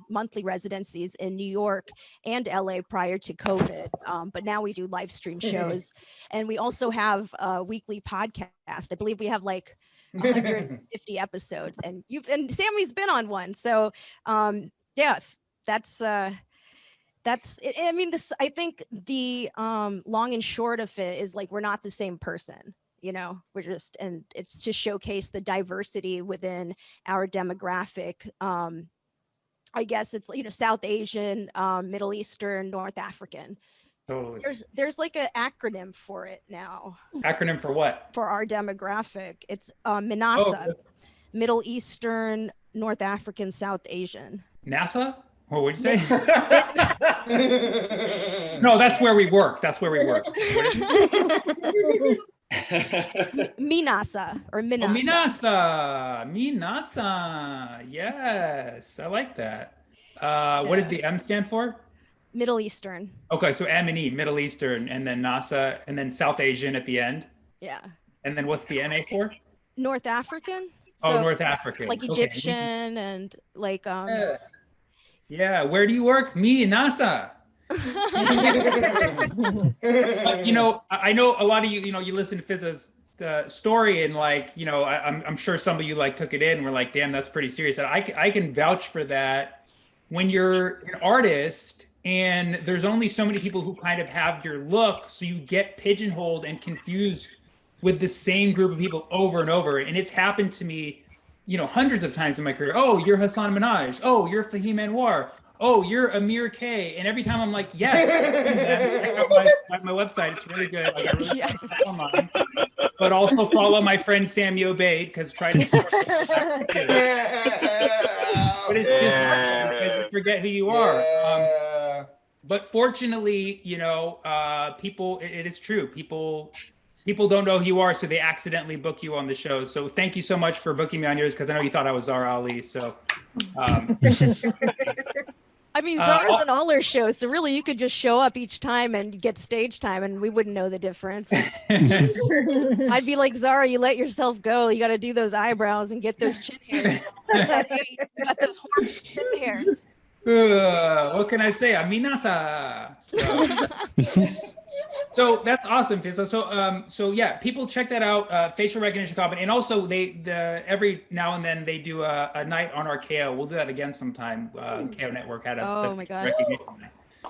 monthly residencies in New York and LA prior to COVID. But now we do live stream shows. And we also have a weekly podcast. I believe we have like 150 episodes, and Sammy's been on one. So yeah, that's I mean, I think the long and short of it is like, we're not the same person, we're just, and it's to showcase the diversity within our demographic. I guess it's, South Asian, Middle Eastern, North African. Totally. There's like an acronym for it now. Acronym for what? For our demographic. It's MINASA, Middle Eastern, North African, South Asian. NASA? What would you say? No, that's where we work. MINASA or MINASA. Oh, MINASA. Yes, I like that. What does the M stand for? Middle Eastern. Okay, so M and E, Middle Eastern, and then NASA, and then South Asian at the end. Yeah. And then what's the NA for? North African. So, North African. Like Egyptian and like Yeah, where do you work? Me, NASA. I know a lot of you, you listen to Fizza's story, and like, I'm sure some of you like took it in and were like, damn, that's pretty serious. And I can vouch for that. When you're an artist and there's only so many people who kind of have your look, so you get pigeonholed and confused with the same group of people over and over. And it's happened to me, hundreds of times in my career. Oh, you're Hassan Minhaj. Oh, you're Fahim Anwar. Oh, you're Amir K. And every time I'm like, yes, check out my website. It's really good. I got really good stuff online. But also follow my friend Sammy Obeid, because try to support but it's just because you forget who you are. But fortunately, people, it is true. People don't know who you are, so they accidentally book you on the show. So thank you so much for booking me on yours, because I know you thought I was Zara Ali. So I mean, Zara's on all her shows, so really you could just show up each time and get stage time, and we wouldn't know the difference. I'd be like, Zara, you let yourself go. You got to do those eyebrows and get those chin hairs. You got those horrible chin hairs. What can I say? Aminasa. So that's awesome, Fizzo. So yeah, people check that out. Facial recognition comp, and also every now and then they do a night on our KO. We'll do that again sometime. KO Network had a my gosh,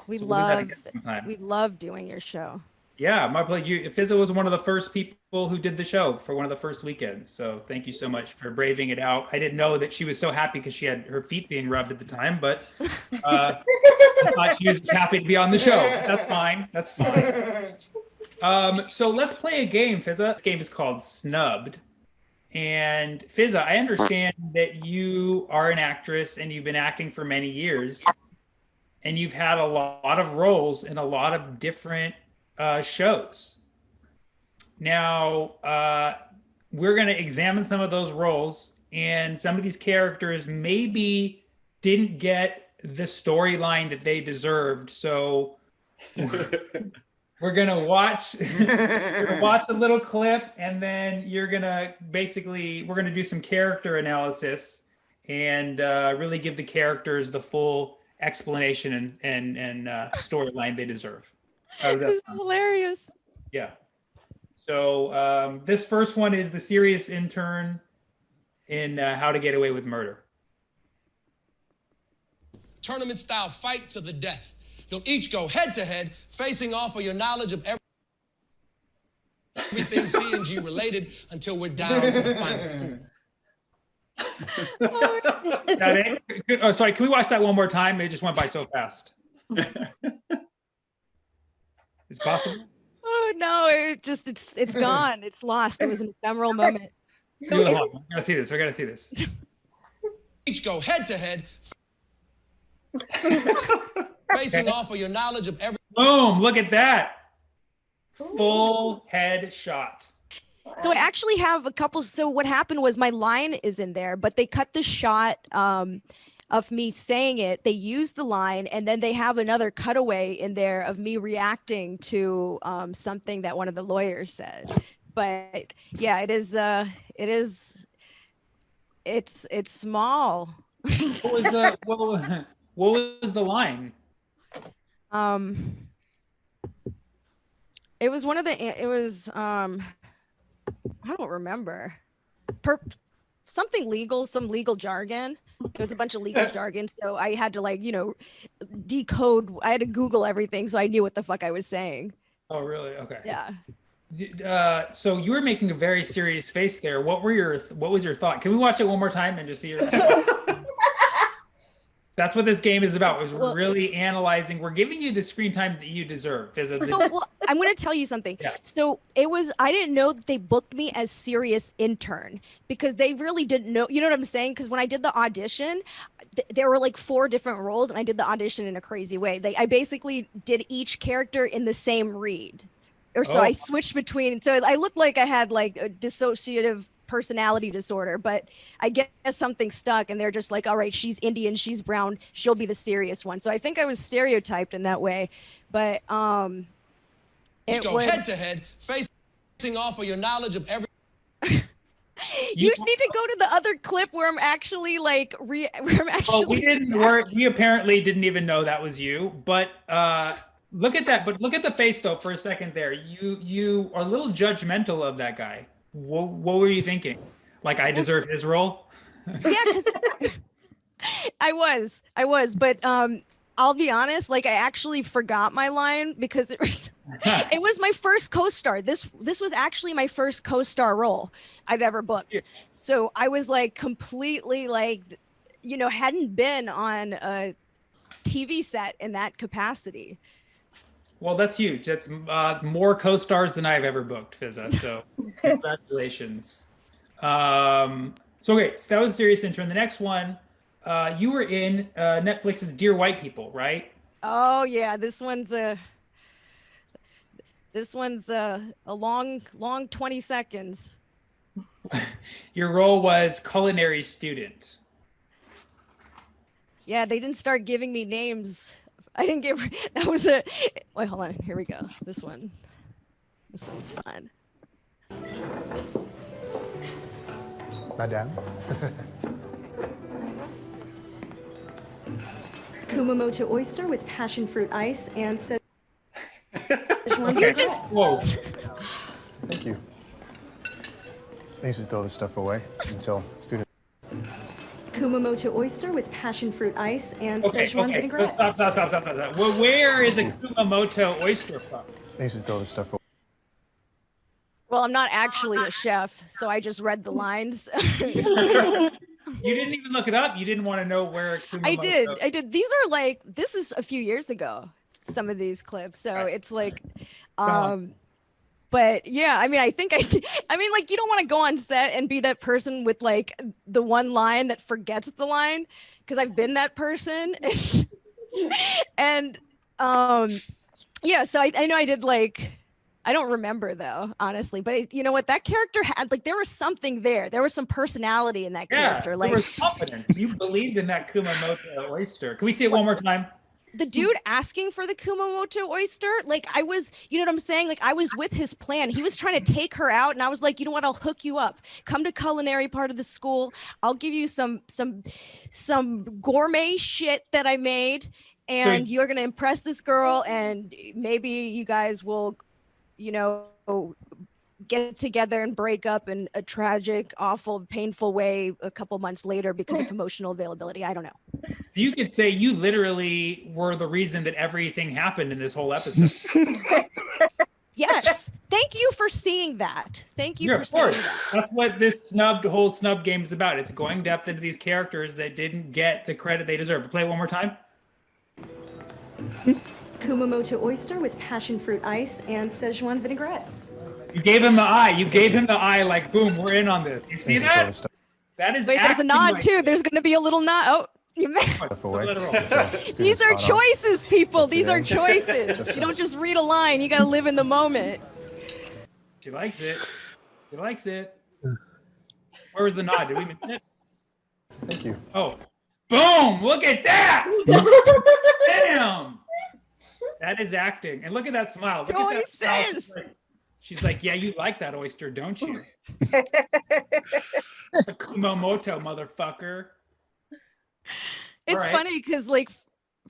we love doing your show. Yeah, my pleasure. Fizzo was one of the first people who did the show for one of the first weekends. So thank you so much for braving it out. I didn't know that she was so happy because she had her feet being rubbed at the time, but I thought she was happy to be on the show. That's fine. That's fine. So let's play a game, Fizza. This game is called Snubbed. And Fizza, I understand that you are an actress and you've been acting for many years, and you've had a lot of roles in a lot of different shows. Now, we're going to examine some of those roles, and some of these characters maybe didn't get the storyline that they deserved. So we're going to watch a little clip, and then we're going to do some character analysis and really give the characters the full explanation and storyline they deserve. This is hilarious. Yeah. So this first one is the serious intern in How to Get Away with Murder. Tournament style fight to the death. You'll each go head to head, facing off for your knowledge of everything C&G related until we're down to the final four. Oh, sorry. Can we watch that one more time? It just went by so fast. It's possible. Oh no! It's gone. It's lost. It was an ephemeral moment. We gotta see this. We gotta see this. Each go head to head, facing off for your knowledge of every. Boom! Look at that. Full head shot. So I actually have a couple. So what happened was my line is in there, but they cut the shot of me saying it. They used the line, and then they have another cutaway in there of me reacting to something that one of the lawyers said. But yeah, it's small. What was the line? It was one of the. It was I don't remember. Something legal, some legal jargon. It was a bunch of legal jargon, so I had to decode. I had to Google everything, so I knew what the fuck I was saying. Oh, really? Okay. Yeah. So you were making a very serious face there. What was your thought? Can we watch it one more time and just see your? That's what this game is about. We're really analyzing. We're giving you the screen time that you deserve. I'm going to tell you something. Yeah. So I didn't know that they booked me as serious intern, because they really didn't know. You know what I'm saying? Because when I did the audition, there were 4 different roles, and I did the audition in a crazy way. I basically did each character in the same read. I switched between. So I looked like I had a dissociative personality disorder, but I guess something stuck, and they're just like, all right, she's Indian, she's brown, she'll be the serious one. So I think I was stereotyped in that way, but go head to head, facing off for your knowledge of every. You need to go to the other clip where I'm actually we apparently didn't even know that was you, but look at that. But look at the face though for a second there. You are a little judgmental of that guy. What were you thinking? I deserve his role? Yeah, because I was, but I'll be honest, like I actually forgot my line because it was it was my first co-star. This was actually my first co-star role I've ever booked. So I was like completely like, you know, hadn't been on a TV set in that capacity. Well, that's huge. That's more co-stars than I've ever booked, Fizza. So congratulations. So okay, so that was a serious intro. And the next one, you were in Netflix's Dear White People, right? Oh yeah, this one's a long 20 seconds. Your role was culinary student. Yeah, they didn't start giving me names. I didn't get that was a wait, hold on. Here we go. This one's fun. Madame. Kumamoto oyster with passion fruit ice and so. You just whoa. Thank you. They used to throw this stuff away until students. Kumamoto oyster with passion fruit ice and Okay, Szechuan okay. vinaigrette. Stop. Well, where is a Kumamoto oyster from? They used to throw this stuff away. well, I'm not actually a chef, so I just read the lines. You didn't even look it up. You didn't want to know where Kumamoto. I did. These are like this is a few years ago. Some of these clips, so it's like, but yeah, I mean, I think I mean, like, you don't want to go on set and be that person with like the one line that forgets the line, because I've been that person, and yeah, so I know I did like. I don't remember though, honestly, but you know what? That character had like there was something there. There was some personality in that character. Yeah, like there was confidence. You believed in that Kumamoto oyster. Can we see it one more time? The dude asking for the Kumamoto oyster, like I was, you know what I'm saying? Like I was with his plan. He was trying to take her out, and I was like, you know what? I'll hook you up. Come to culinary part of the school. I'll give you some gourmet shit that I made, and you're gonna impress this girl, and maybe you guys will, you know, get together and break up in a tragic, awful, painful way a couple months later because of emotional availability. I don't know. You could say you literally were the reason that everything happened in this whole episode. Yes. Thank you for seeing that. Thank you for seeing that. That's what this whole snub game is about. It's going depth into these characters that didn't get the credit they deserve. Play it one more time. Kumamoto oyster with passion fruit ice and Szechuan vinaigrette. You gave him the eye. You gave him the eye like, boom, we're in on this. You see that? That is. Wait, there's a nod like too. There's going to be a little nod. Oh, these are choices, people. These are choices. You don't just read a line. You got to live in the moment. She likes it. She likes it. Where was the nod? Did we miss it? Thank you. Oh, boom! Look at that! Damn! That is acting. And look at that smile. Look at that smile. She's like, yeah, you like that oyster, don't you? A Kumamoto, motherfucker. It's funny because, like,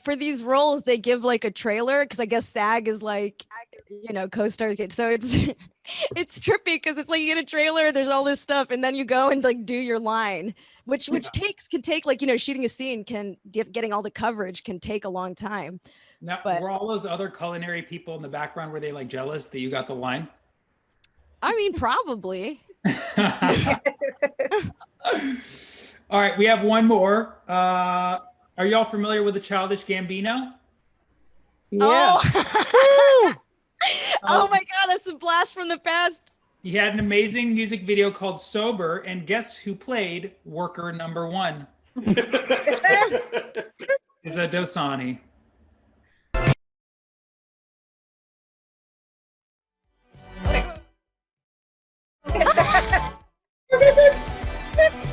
for these roles, they give like a trailer because I guess SAG is like, you know, co-stars get. So it's trippy because it's like you get a trailer, there's all this stuff, and then you go and like do your line, which can take like, you know, shooting a scene getting all the coverage can take a long time. Now, were all those other culinary people in the background, were they like jealous that you got the line? I mean, probably. All right, we have one more. Are y'all familiar with the Childish Gambino? Yeah. Oh my God, that's a blast from the past. He had an amazing music video called Sober, and guess who played worker number one? It's a Dosani.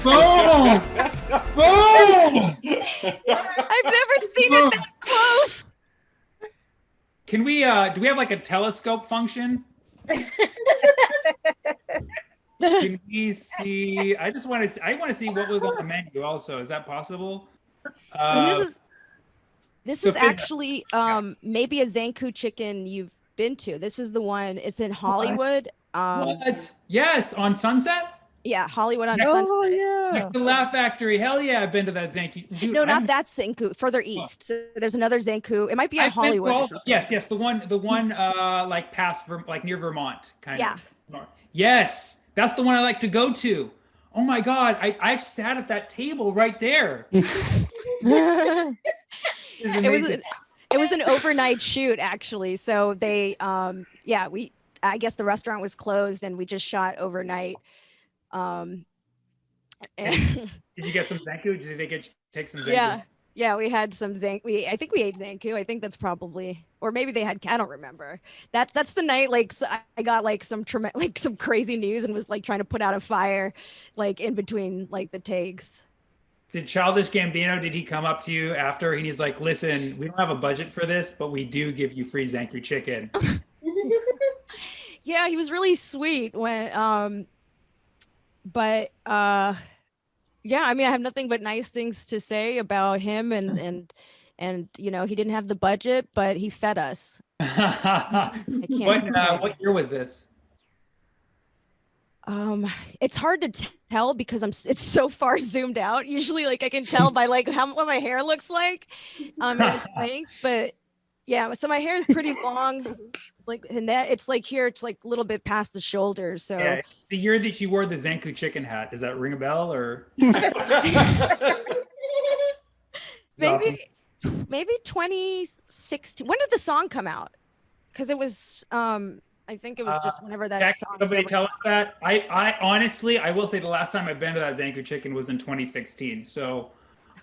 Boom! Boom! I've never seen it that close. Can we do we have like a telescope function? Can we see? I want to see what was on the menu also. Is that possible? So this is actually maybe a Zanku chicken you've been to. This is the one. It's in Hollywood. What? Yes, on Sunset? Yeah, Hollywood on Oh, Sunset. Next to Laugh Factory. Hell yeah, I've been to that Zanku. Dude, No, not that Zanku. Further east. So there's another Zanku. It might be on I've been to Hollywood. all- Or something. yes, the one like past like near Vermont, kind Yeah. of. Yes, that's the one I like to go to. Oh my God, I sat at that table right there. It was an overnight shoot actually. So they I guess the restaurant was closed and we just shot overnight. Did you get some Zanku? Did they take some Zanku? Yeah, we had some Zanku. I think we ate Zanku. I think that's probably, or maybe they had. I don't remember. That's the night. Like I got like some crazy news and was like trying to put out a fire, like in between like the takes. Did Childish Gambino? Did he come up to you after and he's like, "Listen, we don't have a budget for this, but we do give you free Zanku chicken." Yeah, he was really sweet when. Yeah, I mean, I have nothing but nice things to say about him, and you know, he didn't have the budget, but he fed us. I can't complain. What year was this? It's hard to tell because it's so far zoomed out. Usually, like I can tell by like what my hair looks like. I think, but yeah, so my hair is pretty long. Like, and that it's like here, it's like a little bit past the shoulders. So yeah, the year that you wore the Zanku chicken hat, does that ring a bell or? maybe 2016. When did the song come out? Because it was I think it was just whenever that Jack, song. Somebody tell us that. I honestly, I will say the last time I've been to that Zanku chicken was in 2016. So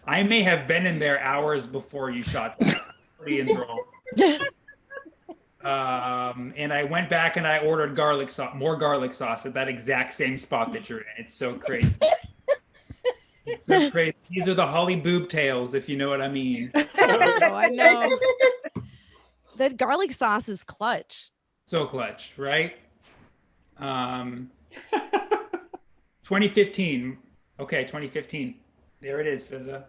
I may have been in there hours before you shot that. Pretty enthralled. And I went back and I ordered garlic sauce, more garlic sauce at that exact same spot that you're in. It's so crazy. It's so crazy. These are the Holly boob tails, if you know what I mean. Oh, I know. That garlic sauce is clutch. So clutch, right? 2015. Okay, 2015. There it is, Fizza.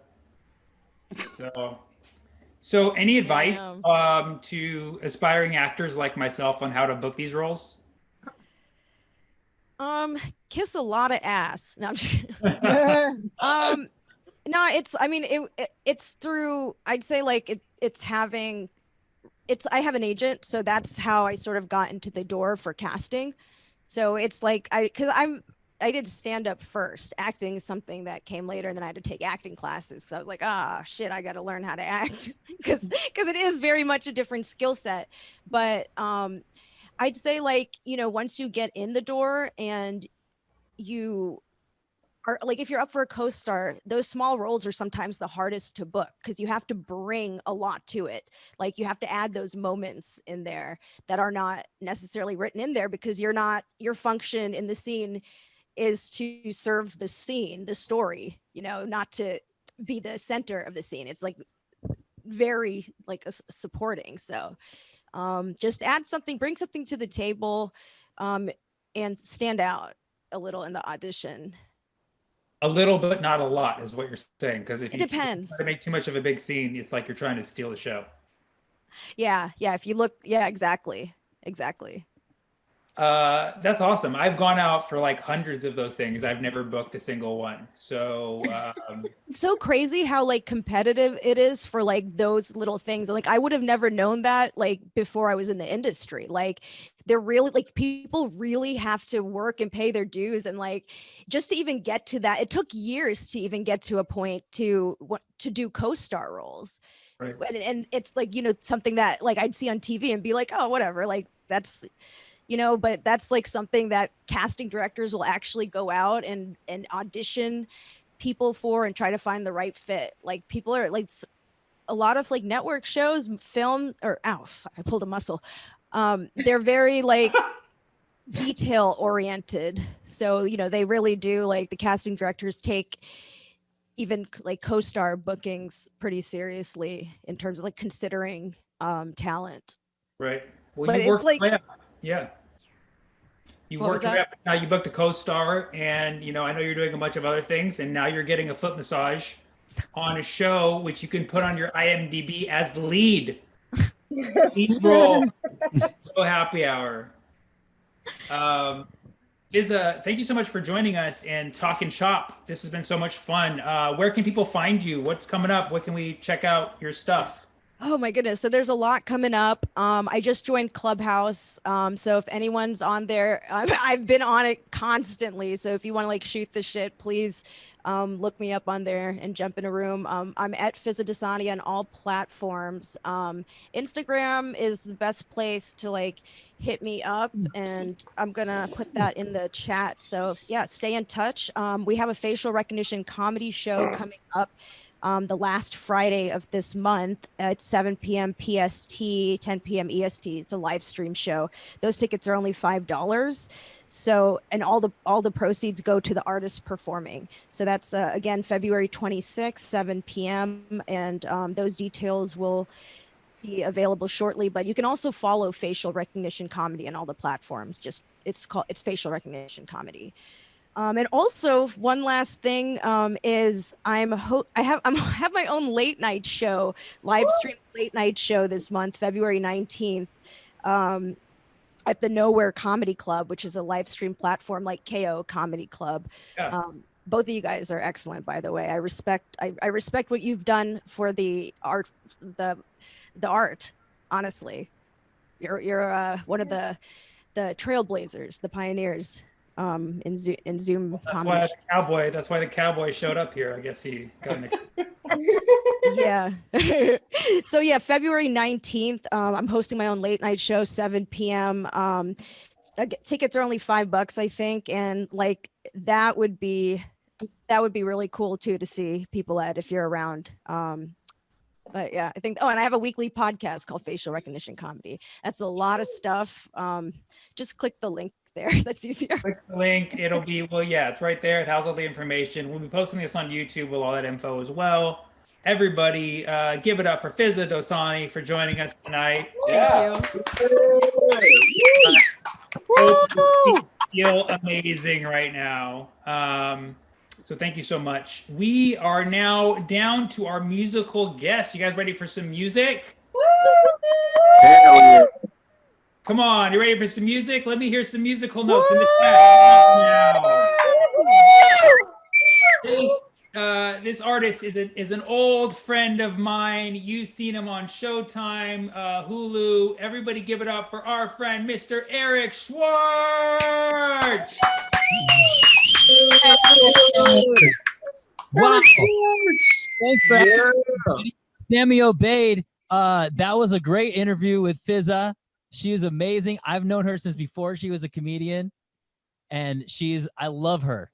So any advice to aspiring actors like myself on how to book these roles? Kiss a lot of ass. No, I'm just no, it's through, I'd say like I have an agent, so that's how I sort of got into the door for casting. So it's like I did stand up first. Acting is something that came later, and then I had to take acting classes because I was like, shit, I got to learn how to act because it is very much a different skill set. But I'd say, like, you know, once you get in the door and you are like, if you're up for a co-star, those small roles are sometimes the hardest to book because you have to bring a lot to it. Like you have to add those moments in there that are not necessarily written in there because your function in the scene is to serve the scene, the story, you know, not to be the center of the scene. It's like very like supporting. So just add something, bring something to the table, and stand out a little in the audition. A little, but not a lot, is what you're saying. Because if it depends. Try to make too much of a big scene, it's like you're trying to steal the show. Yeah. If you look, yeah, exactly. That's awesome. I've gone out for like hundreds of those things. I've never booked a single one. So it's so crazy how like competitive it is for like those little things. Like I would have never known that like before I was in the industry. Like they're really like people really have to work and pay their dues, and like just to even get to that, it took years to even get to a point to do co-star roles. Right. And it's like, you know, something that like I'd see on TV and be like, oh, whatever, like that's, you know, but that's like something that casting directors will actually go out and audition people for and try to find the right fit. Like people are like a lot of like network shows, film, or I pulled a muscle. They're very like detail oriented. So, you know, they really do, like the casting directors take even like co-star bookings pretty seriously in terms of like considering talent. Right. Well, but you it's like, yeah. You What was worked your that? way up. Now you booked a co-star, and you know I know you're doing a bunch of other things, and now you're getting a foot massage on a show which you can put on your IMDb as lead role. So happy hour. Fizza, thank you so much for joining us and talking shop. This has been so much fun. Where can people find you? What's coming up? What can we check out your stuff? Oh my goodness. So there's a lot coming up. I just joined Clubhouse. So if anyone's on there, I've been on it constantly. So if you want to like shoot the shit, please look me up on there and jump in a room. I'm at Fizza Dasani on all platforms. Instagram is the best place to like hit me up, and I'm gonna put that in the chat. So yeah, stay in touch. We have a facial recognition comedy show coming up the last Friday of this month at 7 p.m. PST, 10 p.m. EST. It's a live stream show. Those tickets are only $5. So, and all the proceeds go to the artist performing. So that's again February 26th, 7 p.m. And those details will be available shortly. But you can also follow Facial Recognition Comedy on all the platforms. It's Facial Recognition Comedy. And also one last thing is I have my own late night show, live stream late night show this month, February 19th, at the Nowhere Comedy Club, which is a live stream platform like KO Comedy Club. Yeah. Both of you guys are excellent, by the way. I respect what you've done for the art, the art. Honestly, you're one of the trailblazers, the pioneers. In Zoom comedy. That's why the cowboy showed up here. I guess he got mixed. Yeah. So yeah, February 19th, I'm hosting my own late night show, 7 p.m. Tickets are only $5, I think, and like that would be really cool too to see people at if you're around. But yeah, I think. Oh, and I have a weekly podcast called Facial Recognition Comedy. That's a lot of stuff. Just click the link there. That's easier. Click the link. It'll be, well, yeah, it's right there. It has all the information. We'll be posting this on YouTube with all that info as well. Everybody, give it up for Fizza Dasani for joining us tonight. Thank you. Feel amazing right now. So thank you so much. We are now down to our musical guests. You guys ready for some music? Hell yeah. Come on, you ready for some music? Let me hear some musical notes in the chat now. This artist is an old friend of mine. You've seen him on Showtime, Hulu. Everybody give it up for our friend, Mr. Eric Schwartz. Wow. Thanks for Sammy Obeid. That was a great interview with Fizza. She is amazing. I've known her since before she was a comedian, and I love her.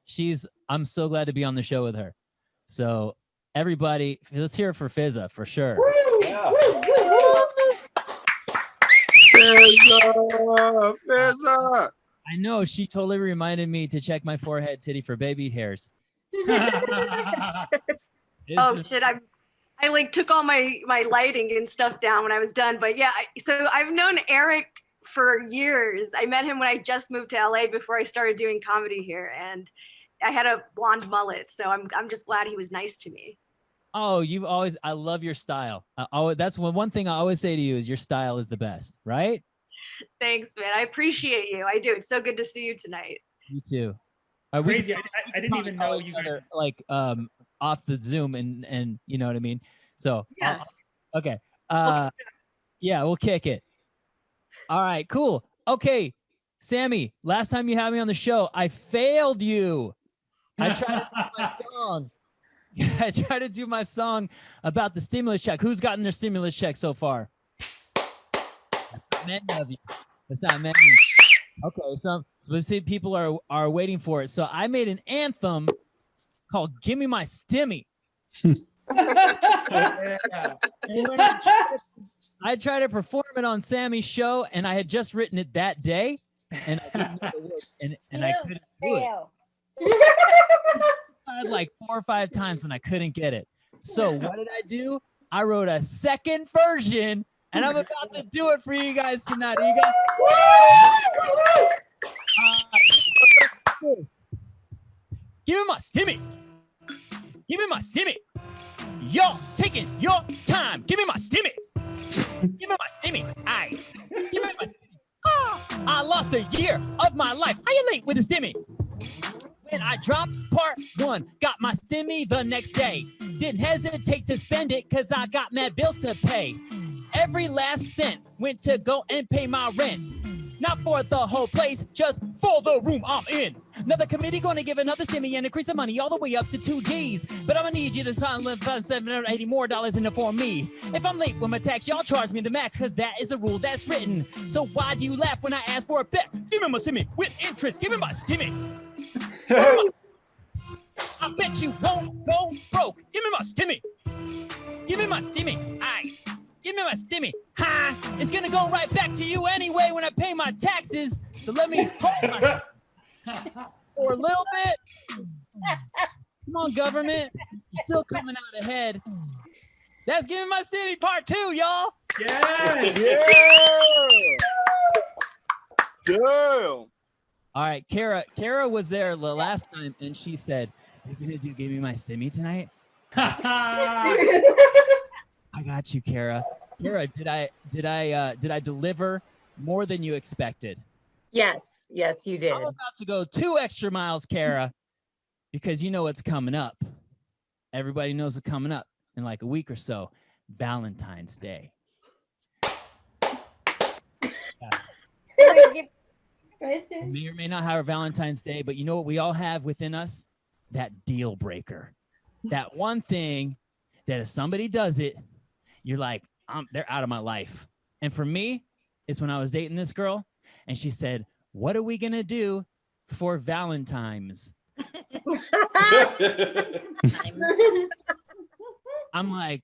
I'm so glad to be on the show with her. So everybody, let's hear it for Fizza for sure. Yeah. Fizza. I know, she totally reminded me to check my forehead titty for baby hairs. Oh shit, I like took all my lighting and stuff down when I was done. But yeah, so I've known Eric for years. I met him when I just moved to LA before I started doing comedy here, and I had a blonde mullet. So I'm just glad he was nice to me. Oh, I love your style. That's one thing I always say to you is your style is the best, right? Thanks, man. I appreciate you. I do. It's so good to see you tonight. You too. Crazy. I didn't even know you guys like off the Zoom and you know what I mean. So yeah. Okay. Yeah, we'll kick it. All right, cool. Okay, Sammy. Last time you had me on the show, I failed you. I tried to do my song. I tried to do my song about the stimulus check. Who's gotten their stimulus check so far? Many of you. That's not many. Okay, so see, people are waiting for it. So I made an anthem called "Give Me My Stimmy." I tried to perform it on Sammy's show, and I had just written it that day, and I didn't know the words, and I couldn't do it. I had like 4 or 5 times, and I couldn't get it. So what did I do? I wrote a second version. And I'm about to do it for you guys tonight. Are you guys? Give me my stimmy. Give me my stimmy. Y'all taking your time. Give me my stimmy. Give me my stimmy. Aye. Give me my stimmy. I lost a year of my life. How you late with a stimmy? When I dropped part 1, got my stimmy the next day. Didn't hesitate to spend it cause I got mad bills to pay. Every last cent went to go and pay my rent. Not for the whole place, just for the room I'm in. Another committee gonna give another stimmy and increase the money all the way up to 2 G's. But I'm gonna need you to find $780 more in it for me. If I'm late with my tax, y'all charge me the max, cause that is a rule that's written. So why do you laugh when I ask for a bet? Give me my stimmy with interest, give me my stimmy. I bet you won't go broke. Give me my stimmy. Give me my stimmy. Aye. Give me my stimmy. Ha! It's gonna go right back to you anyway when I pay my taxes. So let me hold my for a little bit. Come on, government. You're still coming out ahead. That's Give Me My Stimmy part 2, y'all. Yes. Damn. All right, Kara was there the last time, and she said, "You're gonna do Give Me My Stimmy tonight." I got you, Kara. Kara, did I deliver more than you expected? Yes, you did. I'm about to go 2 extra miles, Kara, because you know what's coming up. Everybody knows what's coming up in like a week or so. Valentine's Day. May or may not have a Valentine's Day, but you know what we all have within us? That deal breaker. That one thing that if somebody does it, you're like, they're out of my life. And for me, it's when I was dating this girl and she said, "What are we gonna do for Valentine's?" I'm like,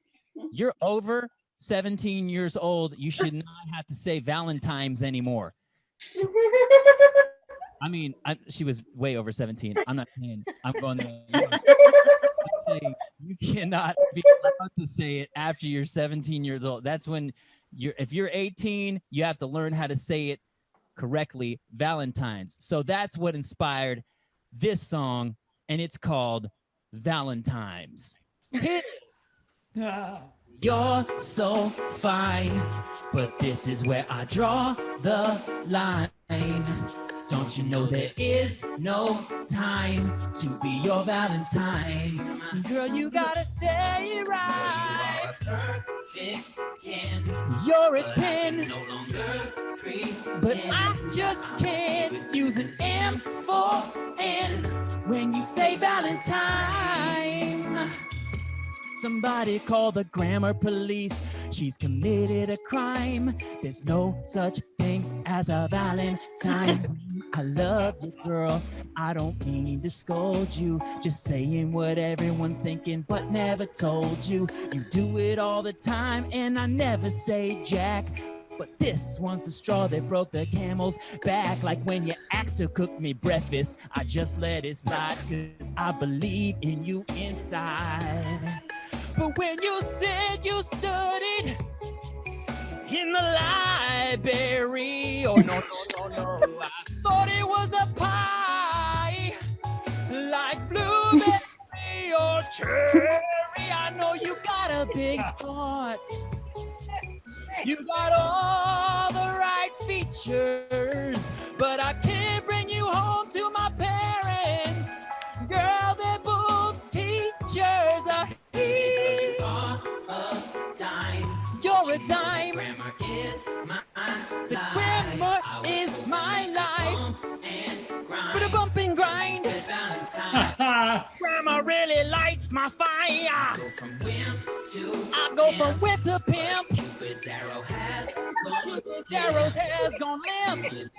"You're over 17 years old. You should not have to say Valentine's anymore." I mean, she was way over 17. I'm not saying I'm going there. I'm saying you cannot be allowed to say it after you're 17 years old. That's when if you're 18, you have to learn how to say it correctly, Valentine's. So that's what inspired this song, and it's called Valentine's. Hit it. You're so fine, but this is where I draw the line. Don't you know there is no time to be your Valentine? Girl, you gotta say it right. You are a perfect 10. You're a 10. No longer pretend. But I just can't use an M for N when you say Valentine. Somebody call the grammar police. She's committed a crime. There's no such thing as a Valentine. I love you, girl. I don't mean to scold you. Just saying what everyone's thinking, but never told you. You do it all the time, and I never say jack. But this one's the straw that broke the camel's back. Like when you asked to cook me breakfast, I just let it slide, 'cause I believe in you inside. But when you said you studied in the library, oh no, I thought it was a pie, like blueberry or cherry. I know you got a big heart. You got all the right features, but I can't bring you home to my parents. Girl, they're both teachers. You are a dime. You're a dime. Grammar is my life. The grammar is my life. Put a bump and grind. Grammar really lights my fire. Go from whim to I go from whip to pimp. Cupid's arrow has gone limp.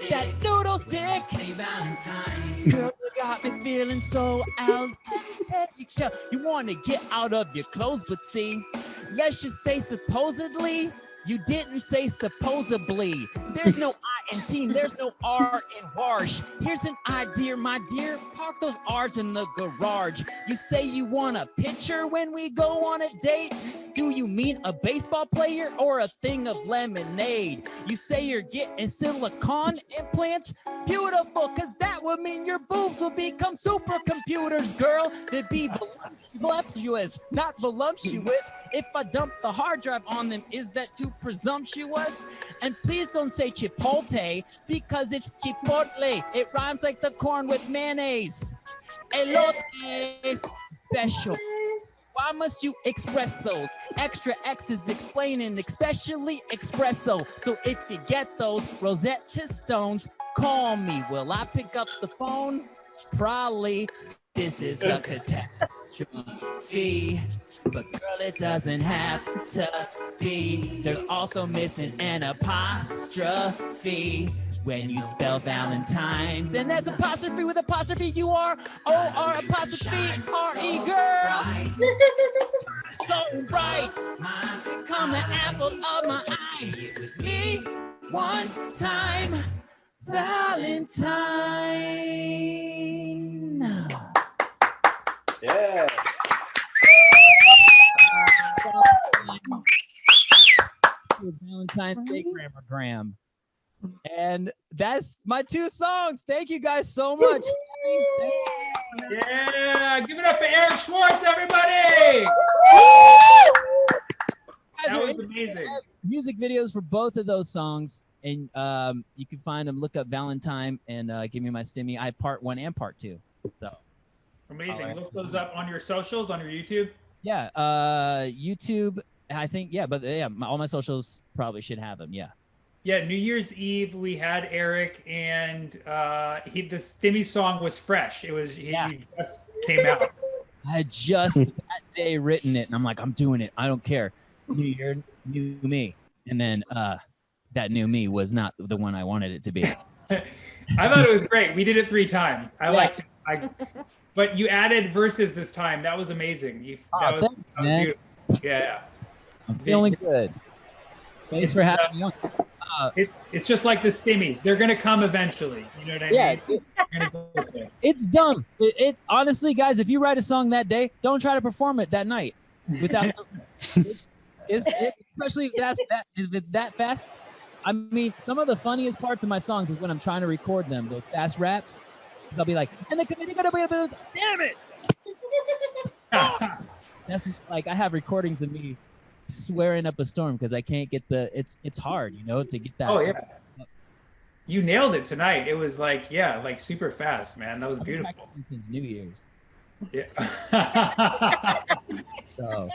That noodle stick. Say Valentine. Girl, you got me feeling so out. You want to get out of your clothes, but see, let's just say supposedly. You didn't say supposedly. There's no I in team. There's no R in Warsh. Here's an idea, my dear. Park those R's in the garage. You say you want a picture when we go on a date. Do you mean a baseball player or a thing of lemonade? You say you're getting silicone implants. Beautiful, because that would mean your boobs will become supercomputers, girl. They'd be voluptuous, not voluptuous. If I dump the hard drive on them, is that too presumptuous? And please don't say chipotle because it's chipotle. It rhymes like the corn with mayonnaise. Elote special. Why must you express those? Extra X's explaining, especially espresso. So if you get those Rosetta Stones, call me. Will I pick up the phone? Probably. This is a catastrophe. But girl, it doesn't have to be. There's also missing an apostrophe when you spell Valentine's. And there's apostrophe with apostrophe U-R-O-R apostrophe R-E, girl. So bright, come the apple of my eye. With me one time, Valentine. Yeah. Valentine's Day Grammargram. And that's my 2 songs. Thank you guys so much. Yeah, give it up for Eric Schwartz, everybody. That was amazing. Music videos for both of those songs, and you can find them. Look up Valentine and Give Me My Stimmy. I have part 1 and part 2. So amazing. Right. Look those up on your socials, on your YouTube. Yeah, YouTube. I think but all my socials probably should have them. Yeah. Yeah, New Year's Eve we had Eric, and the Stimmy song was fresh. It was he just came out. I had just that day written it, and I'm like, I'm doing it. I don't care. New year, new me. And then that new me was not the one I wanted it to be. I thought it was great. We did it 3 times. I liked it. But you added verses this time. That was amazing. That was beautiful. Yeah. I'm feeling good. Thanks for having me on. It's just like the Stimmies. They're gonna come eventually. You know what I mean? It's dumb. It honestly, guys, if you write a song that day, don't try to perform it that night without. Especially if it's that fast. I mean, some of the funniest parts of my songs is when I'm trying to record them. Those fast raps. I'll be like, and the committee got to be damn it. That's like I have recordings of me swearing up a storm because I can't get it's hard, to get that. Oh yeah. You nailed it tonight. It was like super fast, man. That was beautiful. Since New Year's. Yeah. So.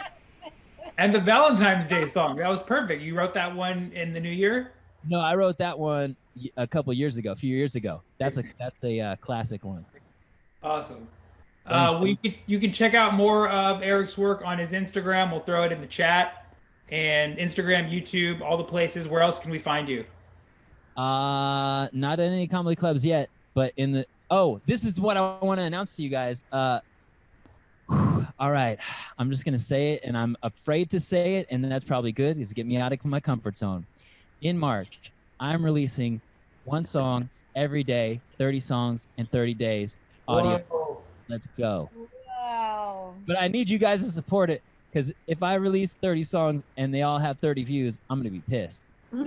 And the Valentine's Day song, that was perfect. You wrote that one in the new year? No, I wrote that one a few years ago. That's a classic one. Awesome. You can check out more of Eric's work on his Instagram. We'll throw it in the chat. And Instagram, YouTube, all the places. Where else can we find you? Not in any comedy clubs yet, but this is what I want to announce to you guys. All right, I'm just gonna say it, and I'm afraid to say it, and that's probably good, is get me out of my comfort zone. In March, I'm releasing 1 song every day, 30 songs in 30 days, audio. Whoa. Let's go. Wow. But I need you guys to support it, because if I release 30 songs and they all have 30 views, I'm gonna be pissed. No,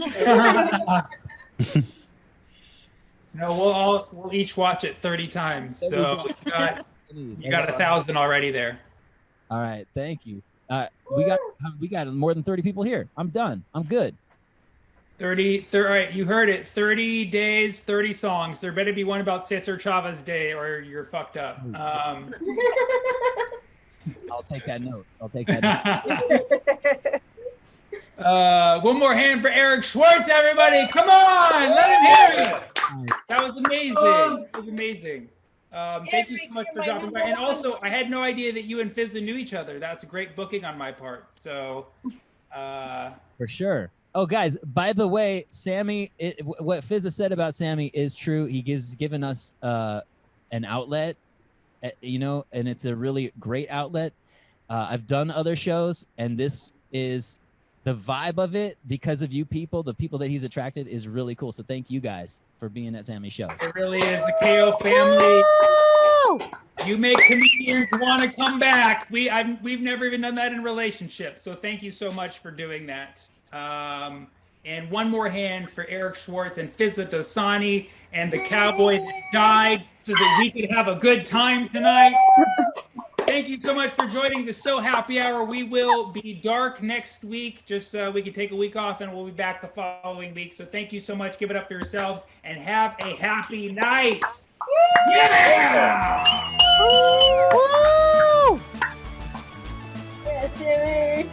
we'll each watch it 30 times. So you got 1,000 already there. All right, thank you. We got more than 30 people here. I'm done. I'm good. 30, all right, you heard it. 30 days, 30 songs. There better be one about Cesar Chavez Day or you're fucked up. I'll take that note. One more hand for Eric Schwartz, everybody. Come on, let him hear it. That was amazing. Thank you so much for dropping by. And also, I had no idea that you and Fizza knew each other. That's a great booking on my part. So, for sure. Oh, guys, by the way, Sammy, what Fizza said about Sammy is true. He's given us an outlet, and it's a really great outlet. I've done other shows, and this is the vibe of it because of you people. The people that he's attracted is really cool. So thank you guys for being at Sammy's show. It really is the KO family. You make comedians want to come back. We've never even done that in relationships. So thank you so much for doing that. And one more hand for Eric Schwartz and Fizza Dosani and the cowboy that died so that we could have a good time tonight. Thank Thank you so much for joining the So Happy Hour. We will be dark next week, just so we can take a week off, and we'll be back the following week. So thank you so much. Give it up for yourselves, and have a happy night. Yeah! Woo! Yeah, Timmy.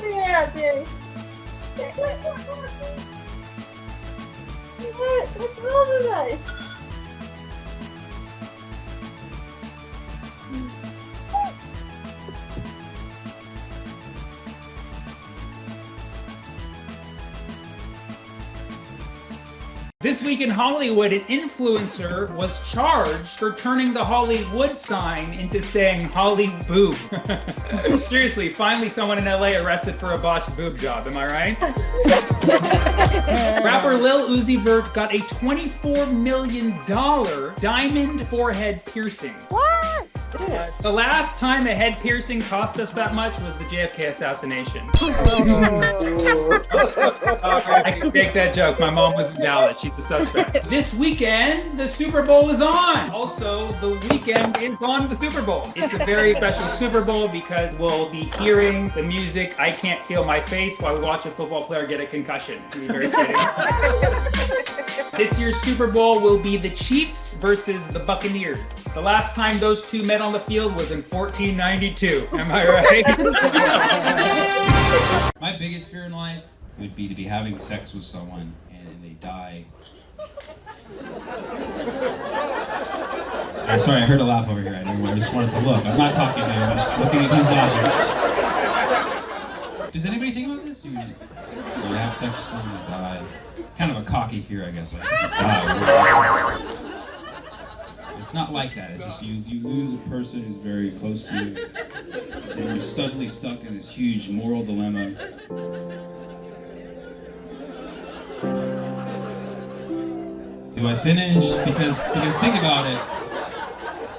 Yeah, Timmy. What's wrong with us? This week in Hollywood, an influencer was charged for turning the Hollywood sign into saying Holly boob. Seriously, finally someone in LA arrested for a botched boob job, am I right? Rapper Lil Uzi Vert got a $24 million diamond forehead piercing. What? The last time a head piercing cost us that much was the JFK assassination. I can take that joke. My mom was in Dallas. She's the suspect. This weekend, the Super Bowl is on. Also, the weekend is on the Super Bowl. It's a very special Super Bowl because we'll be hearing the music I Can't Feel My Face while we watch a football player get a concussion. It'll be very exciting. This year's Super Bowl will be the Chiefs versus the Buccaneers. The last time those two met on the field was in 1492. Am I right? My biggest fear in life would be to be having sex with someone and they die. Sorry, I heard a laugh over here. I just wanted to look. I'm not talking to you. I'm just looking at who's laughing. Does anybody think about this? You have sex with someone that die. Kind of a cocky fear, I guess. Like, just die. It's not like that. It's just you lose a person who's very close to you, and you're suddenly stuck in this huge moral dilemma. Do I finish? Because think about it.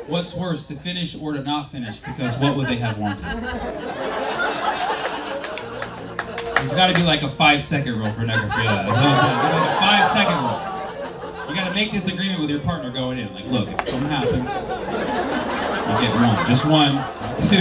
What's worse, to finish or to not finish? Because what would they have wanted? There's got to be like a 5-second rule for necrophilia. It's like a 5-second rule. You got to make this agreement with your partner going in. Like, look, if something happens, you get one. Just one. 2.